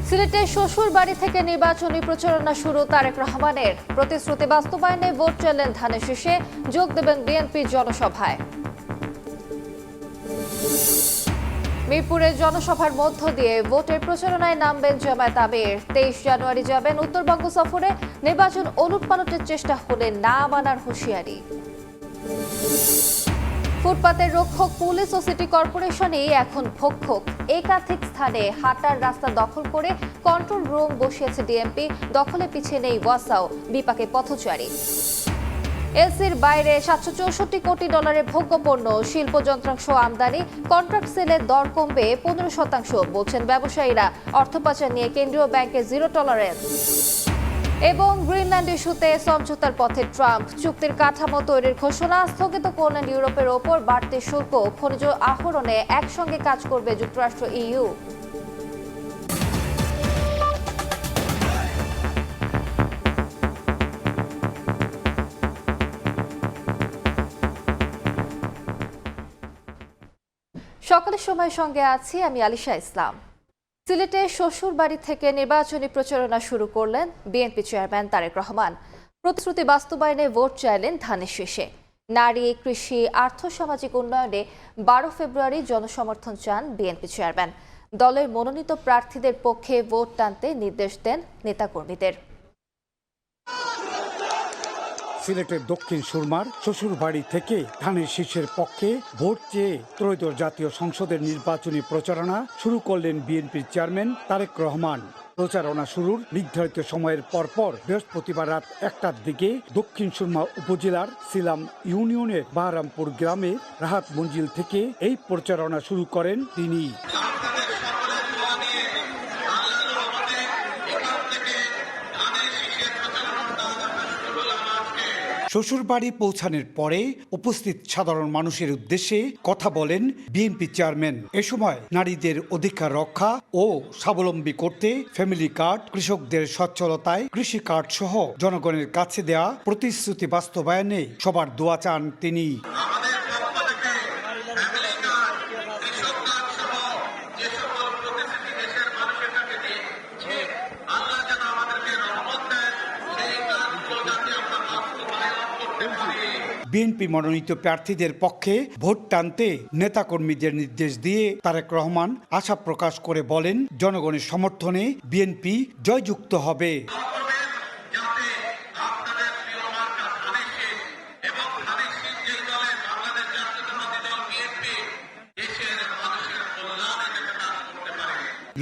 সিলেটের শ্বশুর বাড়ি থেকে নির্বাচনী প্রচারণা শুরু তারেক রহমানের। প্রতিশ্রুতি বাস্তবায়নে ভোট চাইলেন ধানের শীষে, যোগ দেবেন বিএনপির জনসভায়। মিরপুরের জনসভার মধ্য দিয়ে ভোটের প্রচারণায় নামবেন জামায়াত আমির। 23 জানুয়ারি যাবেন উত্তরবঙ্গ সফরে। নির্বাচন ওলটপালটের চেষ্টা হলে না মানার হুঁশিয়ারি। ফুটপাতের রক্ষক পুলিশ ও সিটি কর্পোরেশনই এখন ভক্ষক। একাধিক স্থানে হাঁটার রাস্তা দখল করে কন্ট্রোল রুম বসিয়েছে ডিএমপি। দখলে পিছিয়ে নেই ওয়াসাও, বিপাকে পথচারী। এলসির বাইরে 764 কোটি ডলারের ভোগ্যপণ্য, শিল্প যন্ত্রাংশ আমদানি। কন্ট্রাক্ট সেলের দর কমবে 15%, বলছেন ব্যবসায়ীরা। অর্থ পাচার নিয়ে কেন্দ্রীয় ব্যাংকের জিরো টলারেন্স। এবং গ্রিনল্যান্ড ইস্যুতে সমঝোতার পথে ট্রাম্প। চুক্তির কাঠামো তৈরির ঘোষণা, স্থগিত করলেন ইউরোপের ওপর বাড়তি শুল্ক। খনিজ আহরণে একসঙ্গে কাজ করবে যুক্তরাষ্ট্র, ইইউ। সকালের সময় সঙ্গে আছি আমি আলিশা ইসলাম। সিলেটের শ্বশুর বাড়ি থেকে নির্বাচনী প্রচারণা শুরু করলেন বিএনপি চেয়ারম্যান তারেক রহমান। প্রতিশ্রুতি বাস্তবায়নে ভোট চাইলেন ধানের শীষে। নারী, কৃষি, আর্থসামাজিক উন্নয়নে 12 ফেব্রুয়ারি জনসমর্থন চান বিএনপি চেয়ারম্যান। দলের মনোনীত প্রার্থীদের পক্ষে ভোট টানতে নির্দেশ দেন নেতাকর্মীদের। সিলেটের দক্ষিণ সুরমার শ্বশুর বাড়ি থেকে ধানের শীষের পক্ষে ভোট চেয়ে ত্রয়োদশ জাতীয় সংসদের নির্বাচনী প্রচারণা শুরু করলেন বিএনপির চেয়ারম্যান তারেক রহমান। প্রচারণা শুরুর নির্ধারিত সময়ের পরপর বৃহস্পতিবার রাত 1টার দিকে দক্ষিণ সুরমা উপজেলার সিলাম ইউনিয়নের বাহারামপুর গ্রামে রাহাত মঞ্জিল থেকে এই প্রচারণা শুরু করেন তিনি। শ্বশুরবাড়ি পৌঁছানোর পরে উপস্থিত সাধারণ মানুষের উদ্দেশ্যে কথা বলেন বিএনপি চেয়ারম্যান। এ সময় নারীদের অধিকার রক্ষা ও স্বাবলম্বী করতে ফ্যামিলি কার্ড, কৃষকদের সচ্ছলতায় কৃষি কার্ড সহ জনগণের কাছে দেয়া প্রতিশ্রুতি বাস্তবায়নে সবার দোয়া চান তিনি। বিএনপি মনোনীত প্রার্থীদের পক্ষে ভোট টানতে নেতাকর্মীদের নির্দেশ দিয়ে তারেক রহমান আশা প্রকাশ করে বলেন, জনগণের সমর্থনে বিএনপি জয়যুক্ত হবে।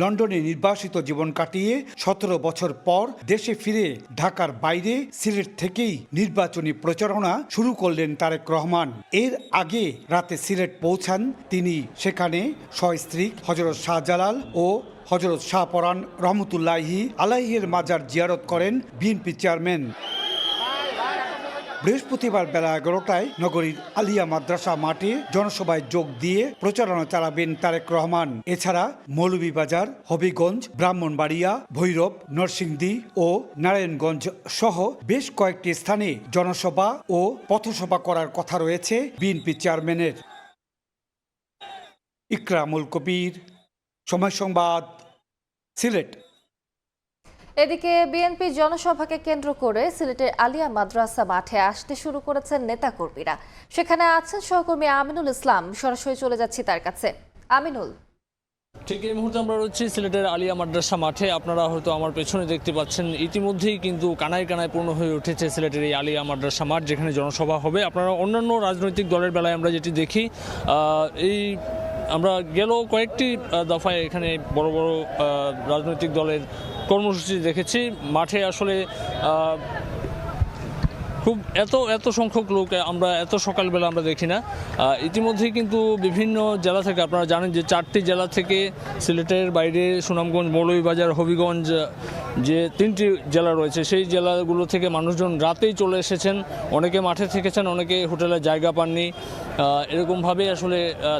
লন্ডনে নির্বাসিত জীবন কাটিয়ে 17 বছর পর দেশে ফিরে ঢাকার বাইরে সিলেট থেকেই নির্বাচনী প্রচারণা শুরু করলেন তারেক রহমান। এর আগে রাতে সিলেট পৌঁছান তিনি। সেখানে সস্ত্রীক হযরত শাহজালাল ও হযরত শাহপরান রহমতুল্লাহি আলাইহির মাজার জিয়ারত করেন বিএনপি চেয়ারম্যান। বৃহস্পতিবার বেলা 11টায় নগরীর আলিয়া মাদ্রাসা মাঠে জনসভায় যোগ দিয়ে প্রচারণা চালাবেন তারেক রহমান। এছাড়া মৌলভীবাজার, হবিগঞ্জ, ব্রাহ্মণবাড়িয়া, ভৈরব, নরসিংদী ও নারায়ণগঞ্জ সহ বেশ কয়েকটি স্থানে জনসভা ও পথসভা করার কথা রয়েছে বিএনপি চেয়ারম্যানের। ইকরামুল কবির, সময় সংবাদ, সিলেট। এদিকে বিএনপি জনসভাকে কেন্দ্র করে সিলেটের আলিয়া মাদ্রাসা মাঠে আসতে শুরু করেছেন নেতাকর্মীরা। সেখানে আছেন সহকর্মী আমিনুল ইসলাম। সরাসরি চলে যাচ্ছি তার কাছে। আমিনুল, ঠিক এই মুহূর্তে আমরা রয়েছি সিলেটের আলিয়া মাদ্রাসা মাঠে। আপনারা হয়তো আমার পেছনে দেখতে পাচ্ছেন, ইতিমধ্যেই কিন্তু কানায় কানায় পূর্ণ হয়ে উঠেছে সিলেটের এই আলিয়া মাদ্রাসা মাঠ, যেখানে জনসভা হবে। আপনারা অন্যান্য রাজনৈতিক দলের বেলায় আমরা যেটি দেখি, আমরা গেল কয়েকটি দফায় এখানে বড় বড় রাজনৈতিক দলের কর্মসূচি দেখেছি। মাঠে আসলে খুব এত সংখ্যক লোক আমরা এত সকালবেলা আমরা দেখি না। ইতিমধ্যেই কিন্তু বিভিন্ন জেলা থেকে, আপনারা জানেন যে 4টি জেলা থেকে সিলেটের বাইরে সুনামগঞ্জ, মৌলভীবাজার, হবিগঞ্জ যে 3টি জেলা রয়েছে, সেই জেলাগুলো থেকে মানুষজন রাতেই চলে এসেছেন। অনেকে মাঠে থেকেছেন, অনেকে হোটেলে জায়গা পাননি, এরকমভাবে আসলে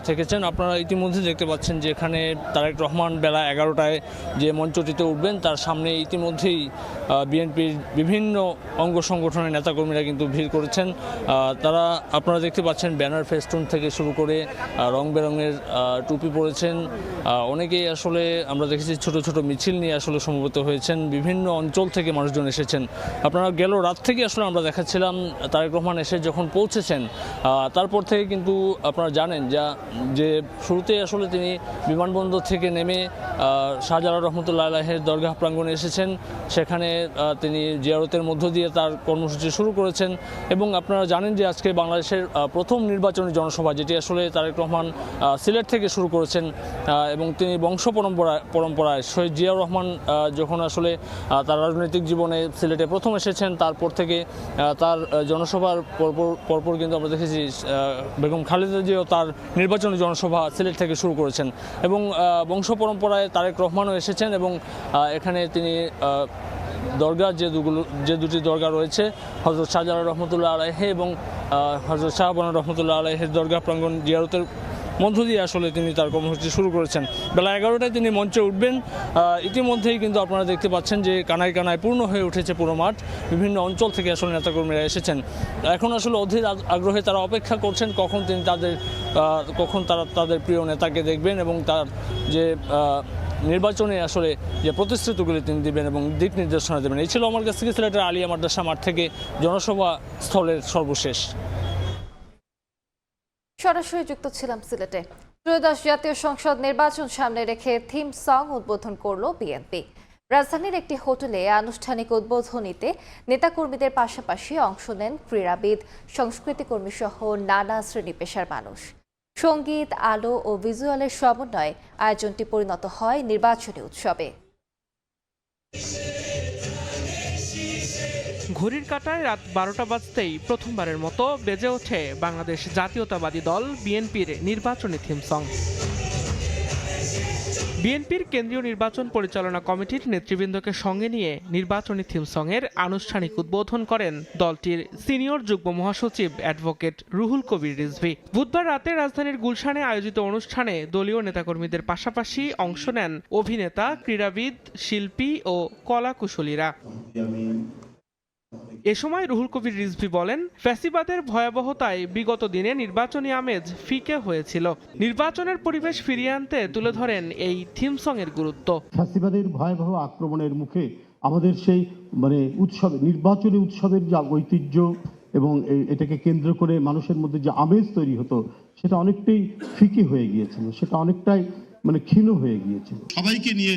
থেকেছেন। আপনারা ইতিমধ্যে দেখতে পাচ্ছেন যে এখানে তারেক রহমান বেলা 11টায় যে মঞ্চটিতে উঠবেন, তার সামনে ইতিমধ্যেই বিএনপির বিভিন্ন অঙ্গ সংগঠনের নেতাকর্মী নেতাকর্মীরা কিন্তু ভিড় করেছেন। তারা আপনারা দেখতে পাচ্ছেন ব্যানার ফেস্টুন থেকে শুরু করে রং বেরঙের টুপি পরেছেন। অনেকেই আসলে আমরা দেখেছি ছোট ছোট মিছিল নিয়ে আসলে সমবেত হয়েছেন। বিভিন্ন অঞ্চল থেকে মানুষজন এসেছেন। আপনারা গেল রাত থেকে আসলে আমরা দেখাচ্ছিলাম তারেক রহমান এসে যখন পৌঁছেছেন তারপর থেকে কিন্তু আপনারা জানেন যে শুরুতে আসলে তিনি বিমানবন্দর থেকে নেমে শাহজালাল রহমতুল্লাহ আলাইহির দরগাহ প্রাঙ্গণে এসেছেন। সেখানে তিনি জিয়ারতের মধ্য দিয়ে তার কর্মসূচি শুরু করেছেন এবং আপনারা জানেন যে আজকে বাংলাদেশের প্রথম নির্বাচনী জনসভা যেটি আসলে তারেক রহমান সিলেট থেকে শুরু করেছেন এবং তিনি বংশ পরম্পরায় শহীদ জিয়াউর রহমান যখন আসলে তার রাজনৈতিক জীবনে সিলেটে প্রথম এসেছেন তারপর থেকে তার জনসভার পরপর কিন্তু আমরা দেখেছি বেগম খালেদা জিয়াও তার নির্বাচনী জনসভা সিলেট থেকে শুরু করেছেন এবং বংশ পরম্পরায় তারেক রহমানও এসেছেন এবং এখানে তিনি দরগা যে দুটি দরগা রয়েছে হযরত শাহজালাল রহমতুল্লাহ আলাইহি এবং হযরত শাহবান রহমতুল্লাহ আলাইহির দরগা প্রাঙ্গণ জিয়ারতের মধ্য দিয়ে আসলে তিনি তার কর্মসূচি শুরু করেছেন। বেলা 11টায় তিনি মঞ্চে উঠবেন। ইতিমধ্যেই কিন্তু আপনারা দেখতে পাচ্ছেন যে কানায় কানায় পূর্ণ হয়ে উঠেছে পুরো মাঠ। বিভিন্ন অঞ্চল থেকে আসলে নেতাকর্মীরা এসেছেন। এখন আসলে অধীর আগ্রহে তারা অপেক্ষা করছেন কখন তারা তাদের প্রিয় নেতাকে দেখবেন এবং তার যে নির্বাচনে আসলে যে প্রতিশ্রুতিগুলি তিনি দিবেন এবং দিক নির্দেশনা দেবেন। এই ছিল আমার কাছ থেকে সিলেটের আলিয়া মাদ্রাসা মাঠ থেকে জনসভা স্থলের সর্বশেষ। সরাসরি যুক্ত ছিলাম সিলেটে। ত্রয়োদশ জাতীয় সংসদ নির্বাচন সামনে রেখে থিম সং উদ্বোধন করল বিএনপি। রাজধানীর একটি হোটেলে আনুষ্ঠানিক উদ্বোধনীতে নেতাকর্মীদের পাশাপাশি অংশ নেন ক্রীড়াবিদ, সংস্কৃতিকর্মী সহ নানা শ্রেণী পেশার মানুষ। সঙ্গীত, আলো ও ভিজুয়ালের সমন্বয়ে আয়োজনটি পরিণত হয় নির্বাচনী উৎসবে। ঘড়ির কাঁটায় রাত 12টা বাজতেই প্রথমবারের মতো বেজে ওঠে বাংলাদেশ জাতীয়তাবাদী দল বিএনপির নির্বাচনী থিম সং। বিএনপির কেন্দ্রীয় নির্বাচন পরিচালনা কমিটির নেতৃবৃন্দকে সঙ্গে নিয়ে নির্বাচনী থিম সং-এর আনুষ্ঠানিক উদ্বোধন করেন দলটির সিনিয়র যুগ্ম মহাসচিব অ্যাডভোকেট রুহুল কবির রিজভী। বুধবার রাতে রাজধানীর গুলশানে আয়োজিত অনুষ্ঠানে দলীয় নেতাকর্মীদের পাশাপাশি অংশ নেন অভিনেতা, ক্রীড়াবিদ, শিল্পী ও কলাকুশলীরা। এ সময় রুহুল কবির রিজভী বলেন, ফ্যাসিবাদের ভয়াবহতায় বিগত দিনে নির্বাচনী আমেজ ফিকে হয়েছিল। নির্বাচনের পরিবেশ ফিরিয়ে আনতে তুলে ধরেন এই থিম সং এর গুরুত্ব। ফ্যাসিবাদের ভয়াবহ আক্রমণের মুখে আমাদের সেই নির্বাচনী উৎসবের যে ঐতিহ্য এবং এটাকে কেন্দ্র করে মানুষের মধ্যে যে আমেজ তৈরি হতো সেটা অনেকটাই ফিকে হয়ে গিয়েছিল, সেটা অনেকটাই ক্ষীণ হয়ে গিয়েছিল। সবাইকে নিয়ে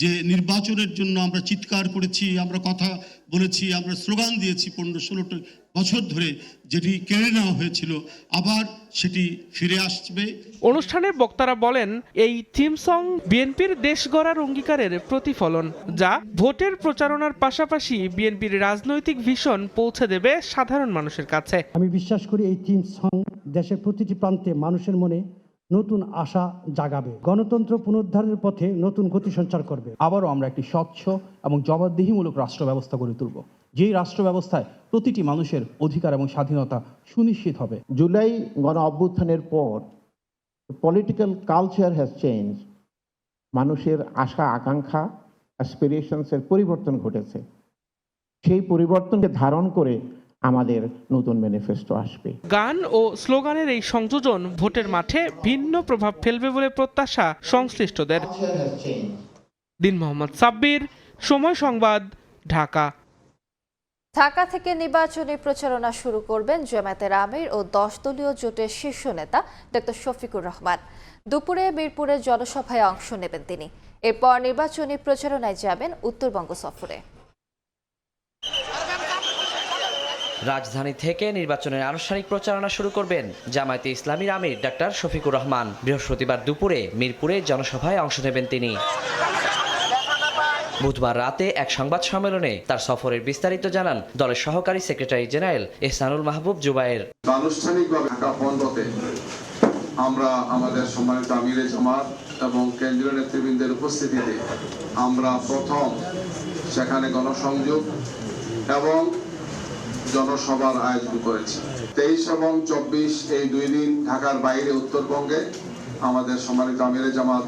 যে নির্বাচনের জন্য আমরা চিৎকার করেছি, আমরা কথা বলেছি, আমরা স্লোগান দিয়েছি 15-16 বছর ধরে, যেটি কেড়ে নেওয়া হয়েছিল, আবার সেটি ফিরে আসবে। অনুষ্ঠানে বক্তারা বলেন, এই থিম সং বিএনপির দেশ গড়ার অঙ্গীকারের প্রতিফলন, যা ভোটের প্রচারণার পাশাপাশি বিএনপির রাজনৈতিক ভিশন পৌঁছে দেবে সাধারণ মানুষের কাছে। আমি বিশ্বাস করি এই থিম সং দেশের প্রতিটি প্রান্তে মানুষের মনে নতুন আশা জাগাবে, গণতন্ত্র পুনরুদ্ধারের পথে নতুন গতি সঞ্চার করবে। আবারও আমরা একটি স্বচ্ছ এবং জবাবদিহিমূলক রাষ্ট্র ব্যবস্থা গড়ে তুলব, যেই রাষ্ট্র ব্যবস্থায় প্রতিটি মানুষের অধিকার এবং স্বাধীনতা সুনিশ্চিত হবে। জুলাই গণ অভ্যুত্থানের পর পলিটিক্যাল কালচার হ্যাজ চেঞ্জ। মানুষের আশা আকাঙ্ক্ষা, অ্যাসপিরেশনসের পরিবর্তন ঘটেছে। সেই পরিবর্তনকে ধারণ করে আমাদের নতুন ম্যানিফেস্টো আসবে। গান ও স্লোগানের এই সংযোজন ভোটের মাঠে ভিন্ন প্রভাব ফেলবে বলে প্রত্যাশা সংশ্লিষ্টদের। দিন মোহাম্মদ সাব্বির, সময় সংবাদ, ঢাকা। ঢাকা থেকে নির্বাচনী প্রচারণা শুরু করবেন জামায়াতের আমির ও 10 দলীয় জোটের শীর্ষ নেতা ডক্টর শফিকুর রহমান। দুপুরে মিরপুরের জনসভায় অংশ নেবেন তিনি। এরপর নির্বাচনী প্রচারণায় যাবেন উত্তরবঙ্গ সফরে। রাজধানী থেকে নির্বাচনের আনুষ্ঠানিক প্রচারণা শুরু করবেন জামায়াতে ইসলামীর আমির ডাক্তার শফিকুর রহমান। বৃহস্পতিবার দুপুরে মিরপুরে জনসভায় অংশ নেবেন তিনি। বুধবার রাতে এক সংবাদ সম্মেলনে তার সফরের বিস্তারিত জানান দলের সহকারী সেক্রেটারি জেনারেল এহসানুল মাহবুব জুবায়ের। আনুষ্ঠানিকভাবে ঢাকা পনেরোতে আমরা আমাদের সম্মানিত আমিরে জামাত এবং কেন্দ্রীয় নেতৃবৃন্দের উপস্থিতিতে আমরা প্রথম সেখানে গণসংযোগ এবং জনসভার আয়োজন করেছি। 23 এবং 24 এই 2 দিন ঢাকার বাইরে উত্তরবঙ্গে আমাদের সম্মানিত আমিরে জামাত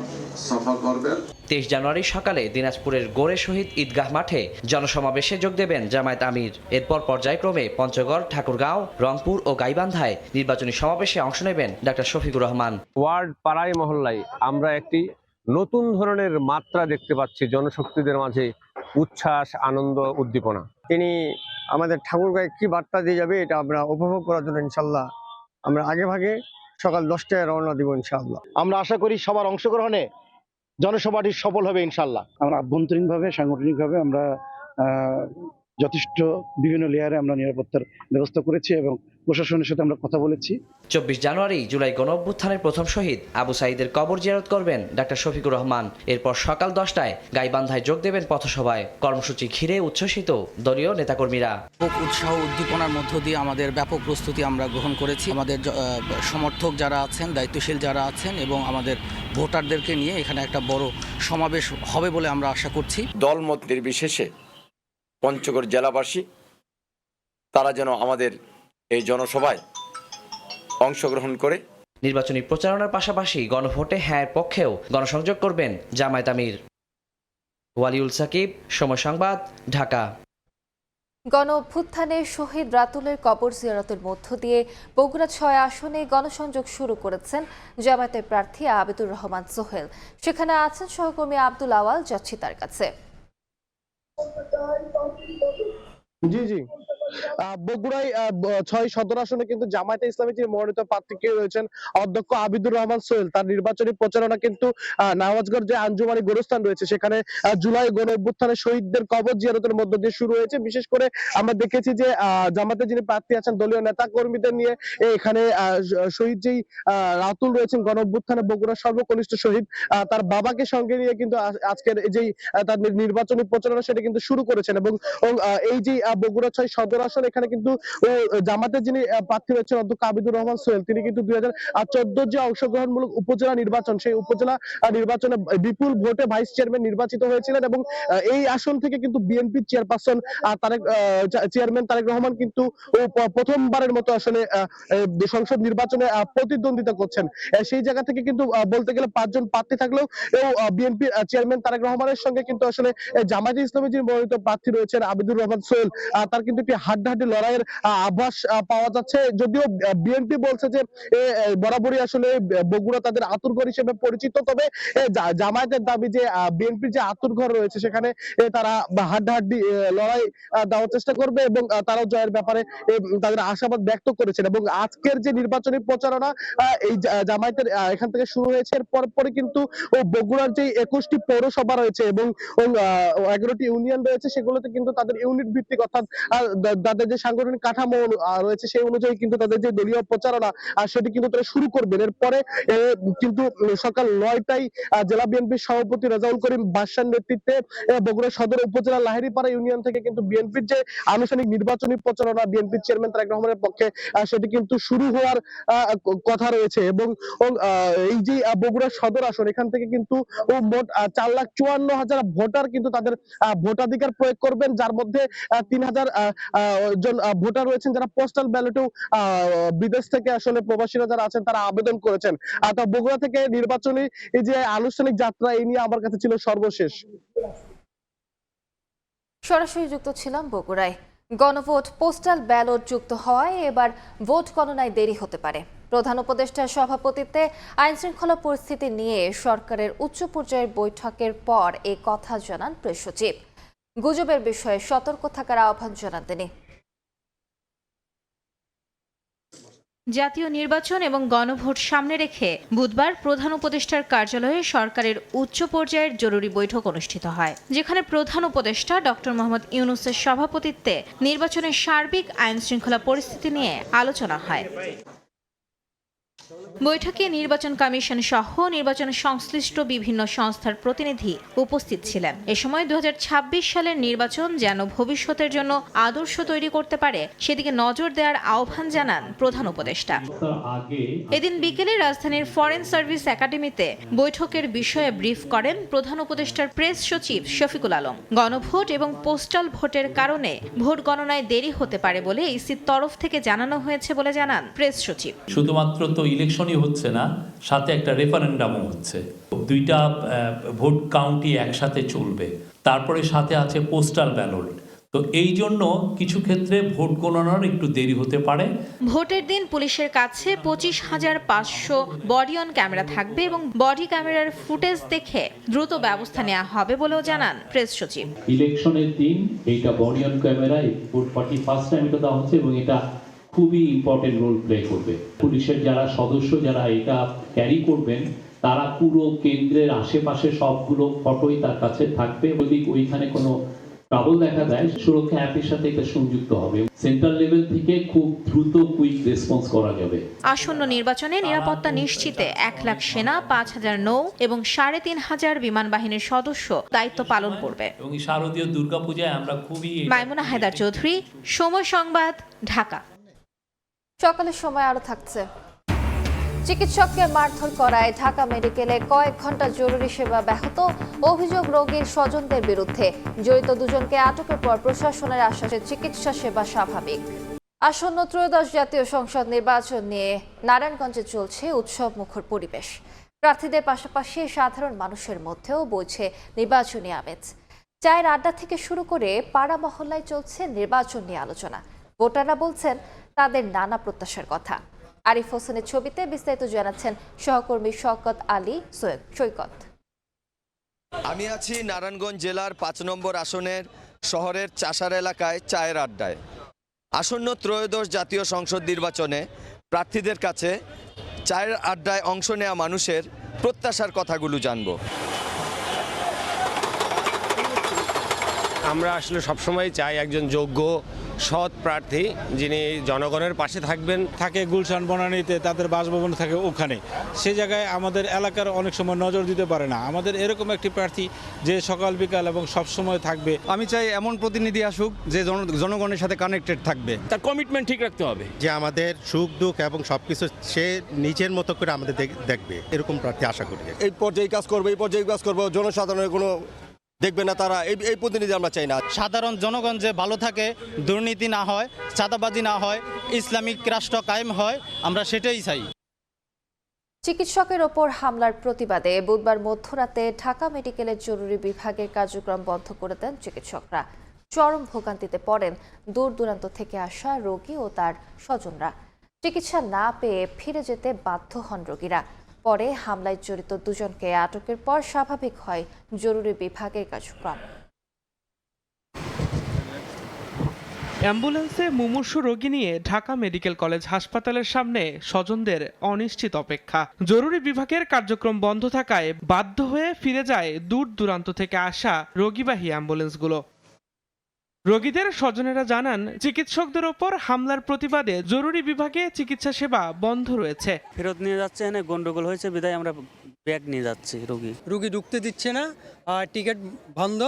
সফর করবেন। 23 জানুয়ারি সকালে দিনাজপুরের গোরে শহীদ ঈদগাহ মাঠে জনসমাবেশে যোগ দেবেন জামায়াত আমির। এরপর পর্যায়ক্রমে পঞ্চগড়, ঠাকুরগাঁও, রংপুর ও গাইবান্ধায় নির্বাচনী সমাবেশে অংশ নেবেন ডক্টর শফিকুর রহমান। ওয়ার্ড পাড়ায় মহল্লায় আমরা একটি নতুন ধরনের মাত্রা দেখতে পাচ্ছি, জনশক্তিদের মাঝে উচ্ছ্বাস, আনন্দ, উদ্দীপনা। তিনি আমাদের ঠাকুরগাঁয়ে কি বার্তা দিয়ে যাবে এটা আমরা উপভোগ করার জন্য ইনশাল্লাহ আমরা আগে ভাগে সকাল 10টায় রওনা দিব ইনশাআল্লাহ। আমরা আশা করি সবার অংশগ্রহণে জনসভাটি সফল হবে ইনশাল্লাহ। আমরা আভ্যন্তরীণভাবে, সাংগঠনিকভাবে আমরা যথেষ্ট বিভিন্ন লেয়ারে আমরা নিরাপত্তার ব্যবস্থা করেছি এবং প্রশাসনের সাথে আমরা কথা বলেছি। 24 জানুয়ারি জুলাই গণঅভ্যুত্থানের প্রথম শহীদ আবু সাঈদের কবর জিয়ারত করবেন ডক্টর শফিকুর রহমান। এরপর সকাল 10টায় গাইবান্ধায় যোগ দেবেন পথসভায়। কর্মসূচি ঘিরে উচ্ছ্বসিত দলীয় নেতাকর্মীরা। উৎসাহ উদ্দীপনার মধ্য দিয়ে আমাদের ব্যাপক প্রস্তুতি আমরা গ্রহণ করেছি। আমাদের সমর্থক যারা আছেন, দায়িত্বশীল যারা আছেন এবং আমাদের ভোটারদেরকে নিয়ে এখানে একটা বড় সমাবেশ হবে বলে আমরা আশা করছি। দলমত নির্বিশেষে পঞ্চগড় জেলাবাসী তারা যেন আমাদের এই জনসভায় অংশগ্রহণ করে নির্বাচনী প্রচারণার পাশাপাশি গণভোটে হ্যাঁর পক্ষেও গণসংযোগ করবেন জামায়াত আমির। ওয়ালিউল সাকিব, সময় সংবাদ, ঢাকা। গণঅভ্যুত্থানে শহীদ রাতুলের কবর জিয়ারতের মধ্য দিয়ে বগুড়া 6 আসনে গণসংযোগ শুরু করেছেন জামায়াতের প্রার্থী আবিদুর রহমান সোহেল। সেখানে আছেন সহকর্মী আব্দুল আওয়াল, যাচ্ছি তার কাছে। জি বগুড়ায় 6 সদর আসনে কিন্তু জামায়াতে ইসলামী যে মনোনীত প্রার্থী রয়েছেন অধ্যক্ষ আবিদুর রহমান সোহেল, তার নির্বাচনী প্রচারণা কিন্তু নওয়াজগঞ্জ যে আঞ্জুমানি গোরস্থান রয়েছে সেখানে জুলাই গণঅভ্যুত্থানে শহীদদের কবর জিয়ারতের মধ্য দিয়ে শুরু হয়েছে। বিশেষ করে আমরা দেখেছি যে জামায়াতে যিনি প্রার্থী আছেন দলীয় নেতা কর্মীদের নিয়ে এখানে শহীদ যেই রাতুল রয়েছেন গণঅভ্যুত্থানে বগুড়ার সর্বকনিষ্ঠ শহীদ, তার বাবাকে সঙ্গে নিয়ে কিন্তু আজকের যেই তার নির্বাচনী প্রচারণা সেটা কিন্তু শুরু করেছেন। এবং এই যে বগুড়া 6 সদর আসন এখানে কিন্তু জামাতের যিনি প্রার্থী রয়েছেন অধ্যক্ষ আবিদুর রহমান সোহেল, তিনি কিন্তু 2014 যে অংশগ্রহণমূলক উপজেলা নির্বাচন, সেই উপজেলা নির্বাচনে বিপুল ভোটে ভাইস চেয়ারম্যান নির্বাচিত হয়েছিলেন এবং এই আসন থেকে কিন্তু বিএনপি চেয়ারপারসন চেয়ারম্যান তারেক রহমান কিন্তু প্রথমবারের মতো আসলে সংসদ নির্বাচনে প্রতিদ্বন্দ্বিতা করছেন। সেই জায়গা থেকে কিন্তু বলতে গেলে 5 জন প্রার্থী থাকলেও বিএনপি চেয়ারম্যান তারেক রহমানের সঙ্গে কিন্তু আসলে জামায়াতে ইসলামী যিনি মনোনীত প্রার্থী রয়েছেন আবিদুর রহমান সোহেল, তার কিন্তু একটি হাড্ডাহাড্ডি লড়াইয়ের আভাস পাওয়া যাচ্ছে। যদিও বিএনপি বলছে যে বরাবরই আসলে বগুড়া তাদের আতুরঘর হিসেবে পরিচিত, তবে জামায়াতের দাবি যে বিএনপির যে আতুরঘর রয়েছে সেখানে তারা হাড্ডাহাড্ডি লড়াই দেওয়ার চেষ্টা করবে এবং তারাও জয়ের ব্যাপারে তাদের আশাবাদ ব্যক্ত করেছেন। এবং আজকের যে নির্বাচনী প্রচারণা এই জামায়াতের এখান থেকে শুরু হয়েছে, এর পরপরই কিন্তু বগুড়ার যে 21টি পৌরসভা রয়েছে এবং 11টি ইউনিয়ন রয়েছে সেগুলোতে কিন্তু তাদের ইউনিট ভিত্তিক অর্থাৎ তাদের যে সাংগঠনিক কাঠামো রয়েছে সেই অনুযায়ী কিন্তু তাদের যে দলীয় প্রচারণা সেটি কিন্তু তারা শুরু করবেন। এরপরে কিন্তু সকাল 9টায় জেলা বিএনপির সভাপতি রেজাউল করিম বাদশার নেতৃত্বে বগুড়া সদর উপজেলা লাহিড়ীপাড়া ইউনিয়ন থেকে কিন্তু বিএনপির যে আনুষ্ঠানিক নির্বাচনী প্রচারণা বিএনপির চেয়ারম্যান তারেক রহমানের পক্ষে সেটি কিন্তু শুরু হওয়ার কথা রয়েছে। এবং এই যে বগুড়া সদর আসন এখান থেকে কিন্তু মোট 4,54,000 ভোটার কিন্তু তাদের ভোটাধিকার প্রয়োগ করবেন, যার মধ্যে 3,000 জন ভোটার রয়েছেন যারা পোস্টাল ব্যালটেও বিদেশ থেকে আসলে প্রবাসীরা যারা আছেন তারা আবেদন করেছেন। তা বগুড়া থেকে নির্বাচনী এই যে আনুষ্ঠানিক যাত্রা এই নিয়ে আমার কাছে ছিল সর্বশেষ। সরাসরি যুক্ত ছিলাম বগুড়ায়। গণভোট পোস্টাল ব্যালট যুক্ত হওয়ায় এবার ভোট গণনায় দেরি হতে পারে। প্রধান উপদেষ্টার সভাপতিত্বে আইন শৃঙ্খলা পরিস্থিতি নিয়ে সরকারের উচ্চ পর্যায়ের বৈঠকের পর এ কথা জানান প্রেস সচিব। গুজবের বিষয়ে সতর্ক থাকার আহ্বান জানান তিনি। জাতীয় নির্বাচন এবং গণভোট সামনে রেখে বুধবার প্রধান উপদেষ্টার কার্যালয়ে সরকারের উচ্চ পর্যায়ের জরুরি বৈঠক অনুষ্ঠিত হয়, যেখানে প্রধান উপদেষ্টা ডক্টর মোহাম্মদ ইউনূসের সভাপতিত্বে নির্বাচনের সার্বিক আইন শৃঙ্খলা পরিস্থিতি নিয়ে আলোচনা হয়। বৈঠকে নির্বাচন কমিশন সহ নির্বাচন সংশ্লিষ্ট বিভিন্ন সংস্থার প্রতিনিধি উপস্থিত ছিলেন। এ সময় 2026 সালের নির্বাচন যেন ভবিষ্যতের জন্য আদর্শ তৈরি করতে পারে সেদিকে নজর দেওয়ার আহ্বান জানান প্রধান উপদেষ্টা। এদিন বিকেলে রাজধানীর ফরেন সার্ভিস একাডেমিতে বৈঠকের বিষয়ে ব্রিফ করেন প্রধান উপদেষ্টার প্রেস সচিব শফিকুল আলম। গণভোট এবং পোস্টাল ভোটের কারণে ভোট গণনায় দেরি হতে পারে বলে ইসির তরফ থেকে জানানো হয়েছে বলে জানান প্রেস সচিব। শুধুমাত্র তো ইলেকশনই হচ্ছে না, সাথে একটা রেফারেন্ডামও হচ্ছে। দুইটা ভোট কাউন্টি একসাথে চলবে, তারপরে সাথে আছে পোস্টাল ব্যালট। তো এই জন্য কিছু ক্ষেত্রে ভোট গণনার একটু দেরি হতে পারে। ভোটের দিন পুলিশের কাছে 25,500 বডি অন ক্যামেরা থাকবে এবং বডি ক্যামেরার ফুটেজ দেখে দ্রুত ব্যবস্থা নেওয়া হবে বলেও জানান প্রেস সচিব। ইলেকশনের দিন এইটা body on camera vote party first time এটা দেওয়া হচ্ছে এবং এটা খুবই ইম্পর্টেন্ট রোল প্লে করবে। পুলিশের যারা সদস্য যারা এটা ক্যারি করবেন তারা পুরো কেন্দ্রের আশেপাশে সবগুলো ফটোই তার কাছে থাকবে। যদি ওইখানে কোনো ট্রাবল দেখা দেয়, সুরক্ষা অ্যাপের সাথে এটা সংযুক্ত হবে। সেন্ট্রাল লেভেল থেকে খুব দ্রুত কুইক রেসপন্স করা যাবে। আসন্ন নির্বাচনে নিরাপত্তা নিশ্চিতে 1 লাখ সেনা, 5,000 নৌ এবং 3,500 বিমান বাহিনীর সদস্য দায়িত্ব পালন করবে। এবং শারদীয় দুর্গাপূজায় আমরা খুবই। মাইমুনা হায়দার চৌধুরী, সময় সংবাদ, ঢাকা। সকালের সময় আরো থাকছে। চিকিৎসককে মারধর করায় ঢাকা মেডিকেলে কয়েক ঘন্টা জরুরি সেবা ব্যাহত, অভিযোগ রোগীর স্বজনদের বিরুদ্ধে। জড়িত দুজনকে আটকের পর প্রশাসনের আশ্বাসে চিকিৎসা সেবা স্বাভাবিক। আসন্ন ত্রয়োদশ জাতীয় সংসদ নির্বাচন নিয়ে নারায়ণগঞ্জে চলছে উৎসব মুখর পরিবেশ। প্রার্থীদের পাশাপাশি সাধারণ মানুষের মধ্যেও বইছে নির্বাচনী আমেজ। চায়ের আড্ডা থেকে শুরু করে পাড়া মহল্লায় চলছে নির্বাচন নিয়ে আলোচনা। ভোটাররা বলছেন তাদের নানা প্রত্যাশার কথা। আরিফ হোসেনের ছবিতে বিস্তারিত জানাচ্ছেন সহকর্মী শওকত আলী সৈকত। আমি আছি নারায়ণগঞ্জ জেলার 5 নম্বর আসনের শহরের চাষার এলাকায় চায়ের আড্ডায়। আসন্ন ত্রয়োদশ জাতীয় সংসদ নির্বাচনে প্রার্থীদের কাছে চায়ের আড্ডায় অংশ নেওয়া মানুষের প্রত্যাশার কথাগুলো জানব। আমরা আসলে সবসময় চাই একজন যোগ্য সৎ প্রার্থী যিনি জনগণের পাশে থাকবেন। থাকে গুলশান বনানীতে, তাদের বাসভবন থাকে ওখানে, সে জায়গায় আমাদের এলাকার অনেক সময় নজর দিতে পারে না। আমাদের এরকম একটি প্রার্থী যে সকাল বিকাল এবং সব সময় থাকবে। আমি চাই এমন প্রতিনিধি আসুক যে জনগণের সাথে কানেক্টেড থাকবে, তার কমিটমেন্ট ঠিক রাখতে হবে, যে আমাদের সুখ দুঃখ এবং সবকিছু সে নিজের মতো করে আমাদের দেখবে, এরকম প্রার্থী আশা করি। এই পর্যায়ে কাজ করবো, এই পর্যায়ে কাজ করবো, জনসাধারণের কোনো দেখবে না তারা, এই প্রতিনিধি আমরা চাই না। সাধারণ জনগণ যে ভালো থাকে, দুর্নীতি না হয়, চাঁদাবাজি না হয়, ইসলামিক রাষ্ট্র কায়েম হয়, আমরা সেটাই চাই। চিকিৎসকের ওপর হামলার প্রতিবাদে বুধবার মধ্যরাতে ঢাকা মেডিকেলের জরুরি বিভাগের কার্যক্রম বন্ধ করে দেন চিকিৎসকরা। চরম ভোগান্তিতে পড়েন দূর দূরান্ত থেকে আসা রোগী ও তার স্বজনরা। চিকিৎসা না পেয়ে ফিরে যেতে বাধ্য হন রোগীরা। পরে হামলায় জড়িত দুজনকে আটকের পর স্বাভাবিক হয় জরুরি বিভাগের কার্যক্রম। অ্যাম্বুলেন্সে মুমূর্ষু রোগী নিয়ে ঢাকা মেডিকেল কলেজ হাসপাতালের সামনে স্বজনদের অনিশ্চিত অপেক্ষা। জরুরি বিভাগের কার্যক্রম বন্ধ থাকায় বাধ্য হয়ে ফিরে যায় দূর দূরান্ত থেকে আসা রোগীবাহী অ্যাম্বুলেন্সগুলো। রোগীদের স্বজনেরা জানান, চিকিৎসকদের ওপর হামলার প্রতিবাদে জরুরি বিভাগে চিকিৎসা সেবা বন্ধ রয়েছে। ফেরত নিয়ে যাচ্ছে, এনে গন্ডগোল হয়েছে বিদায় আমরা ব্যাগ নিয়ে যাচ্ছি। রোগী ঢুকতে দিচ্ছে না, টিকিট বন্ধ।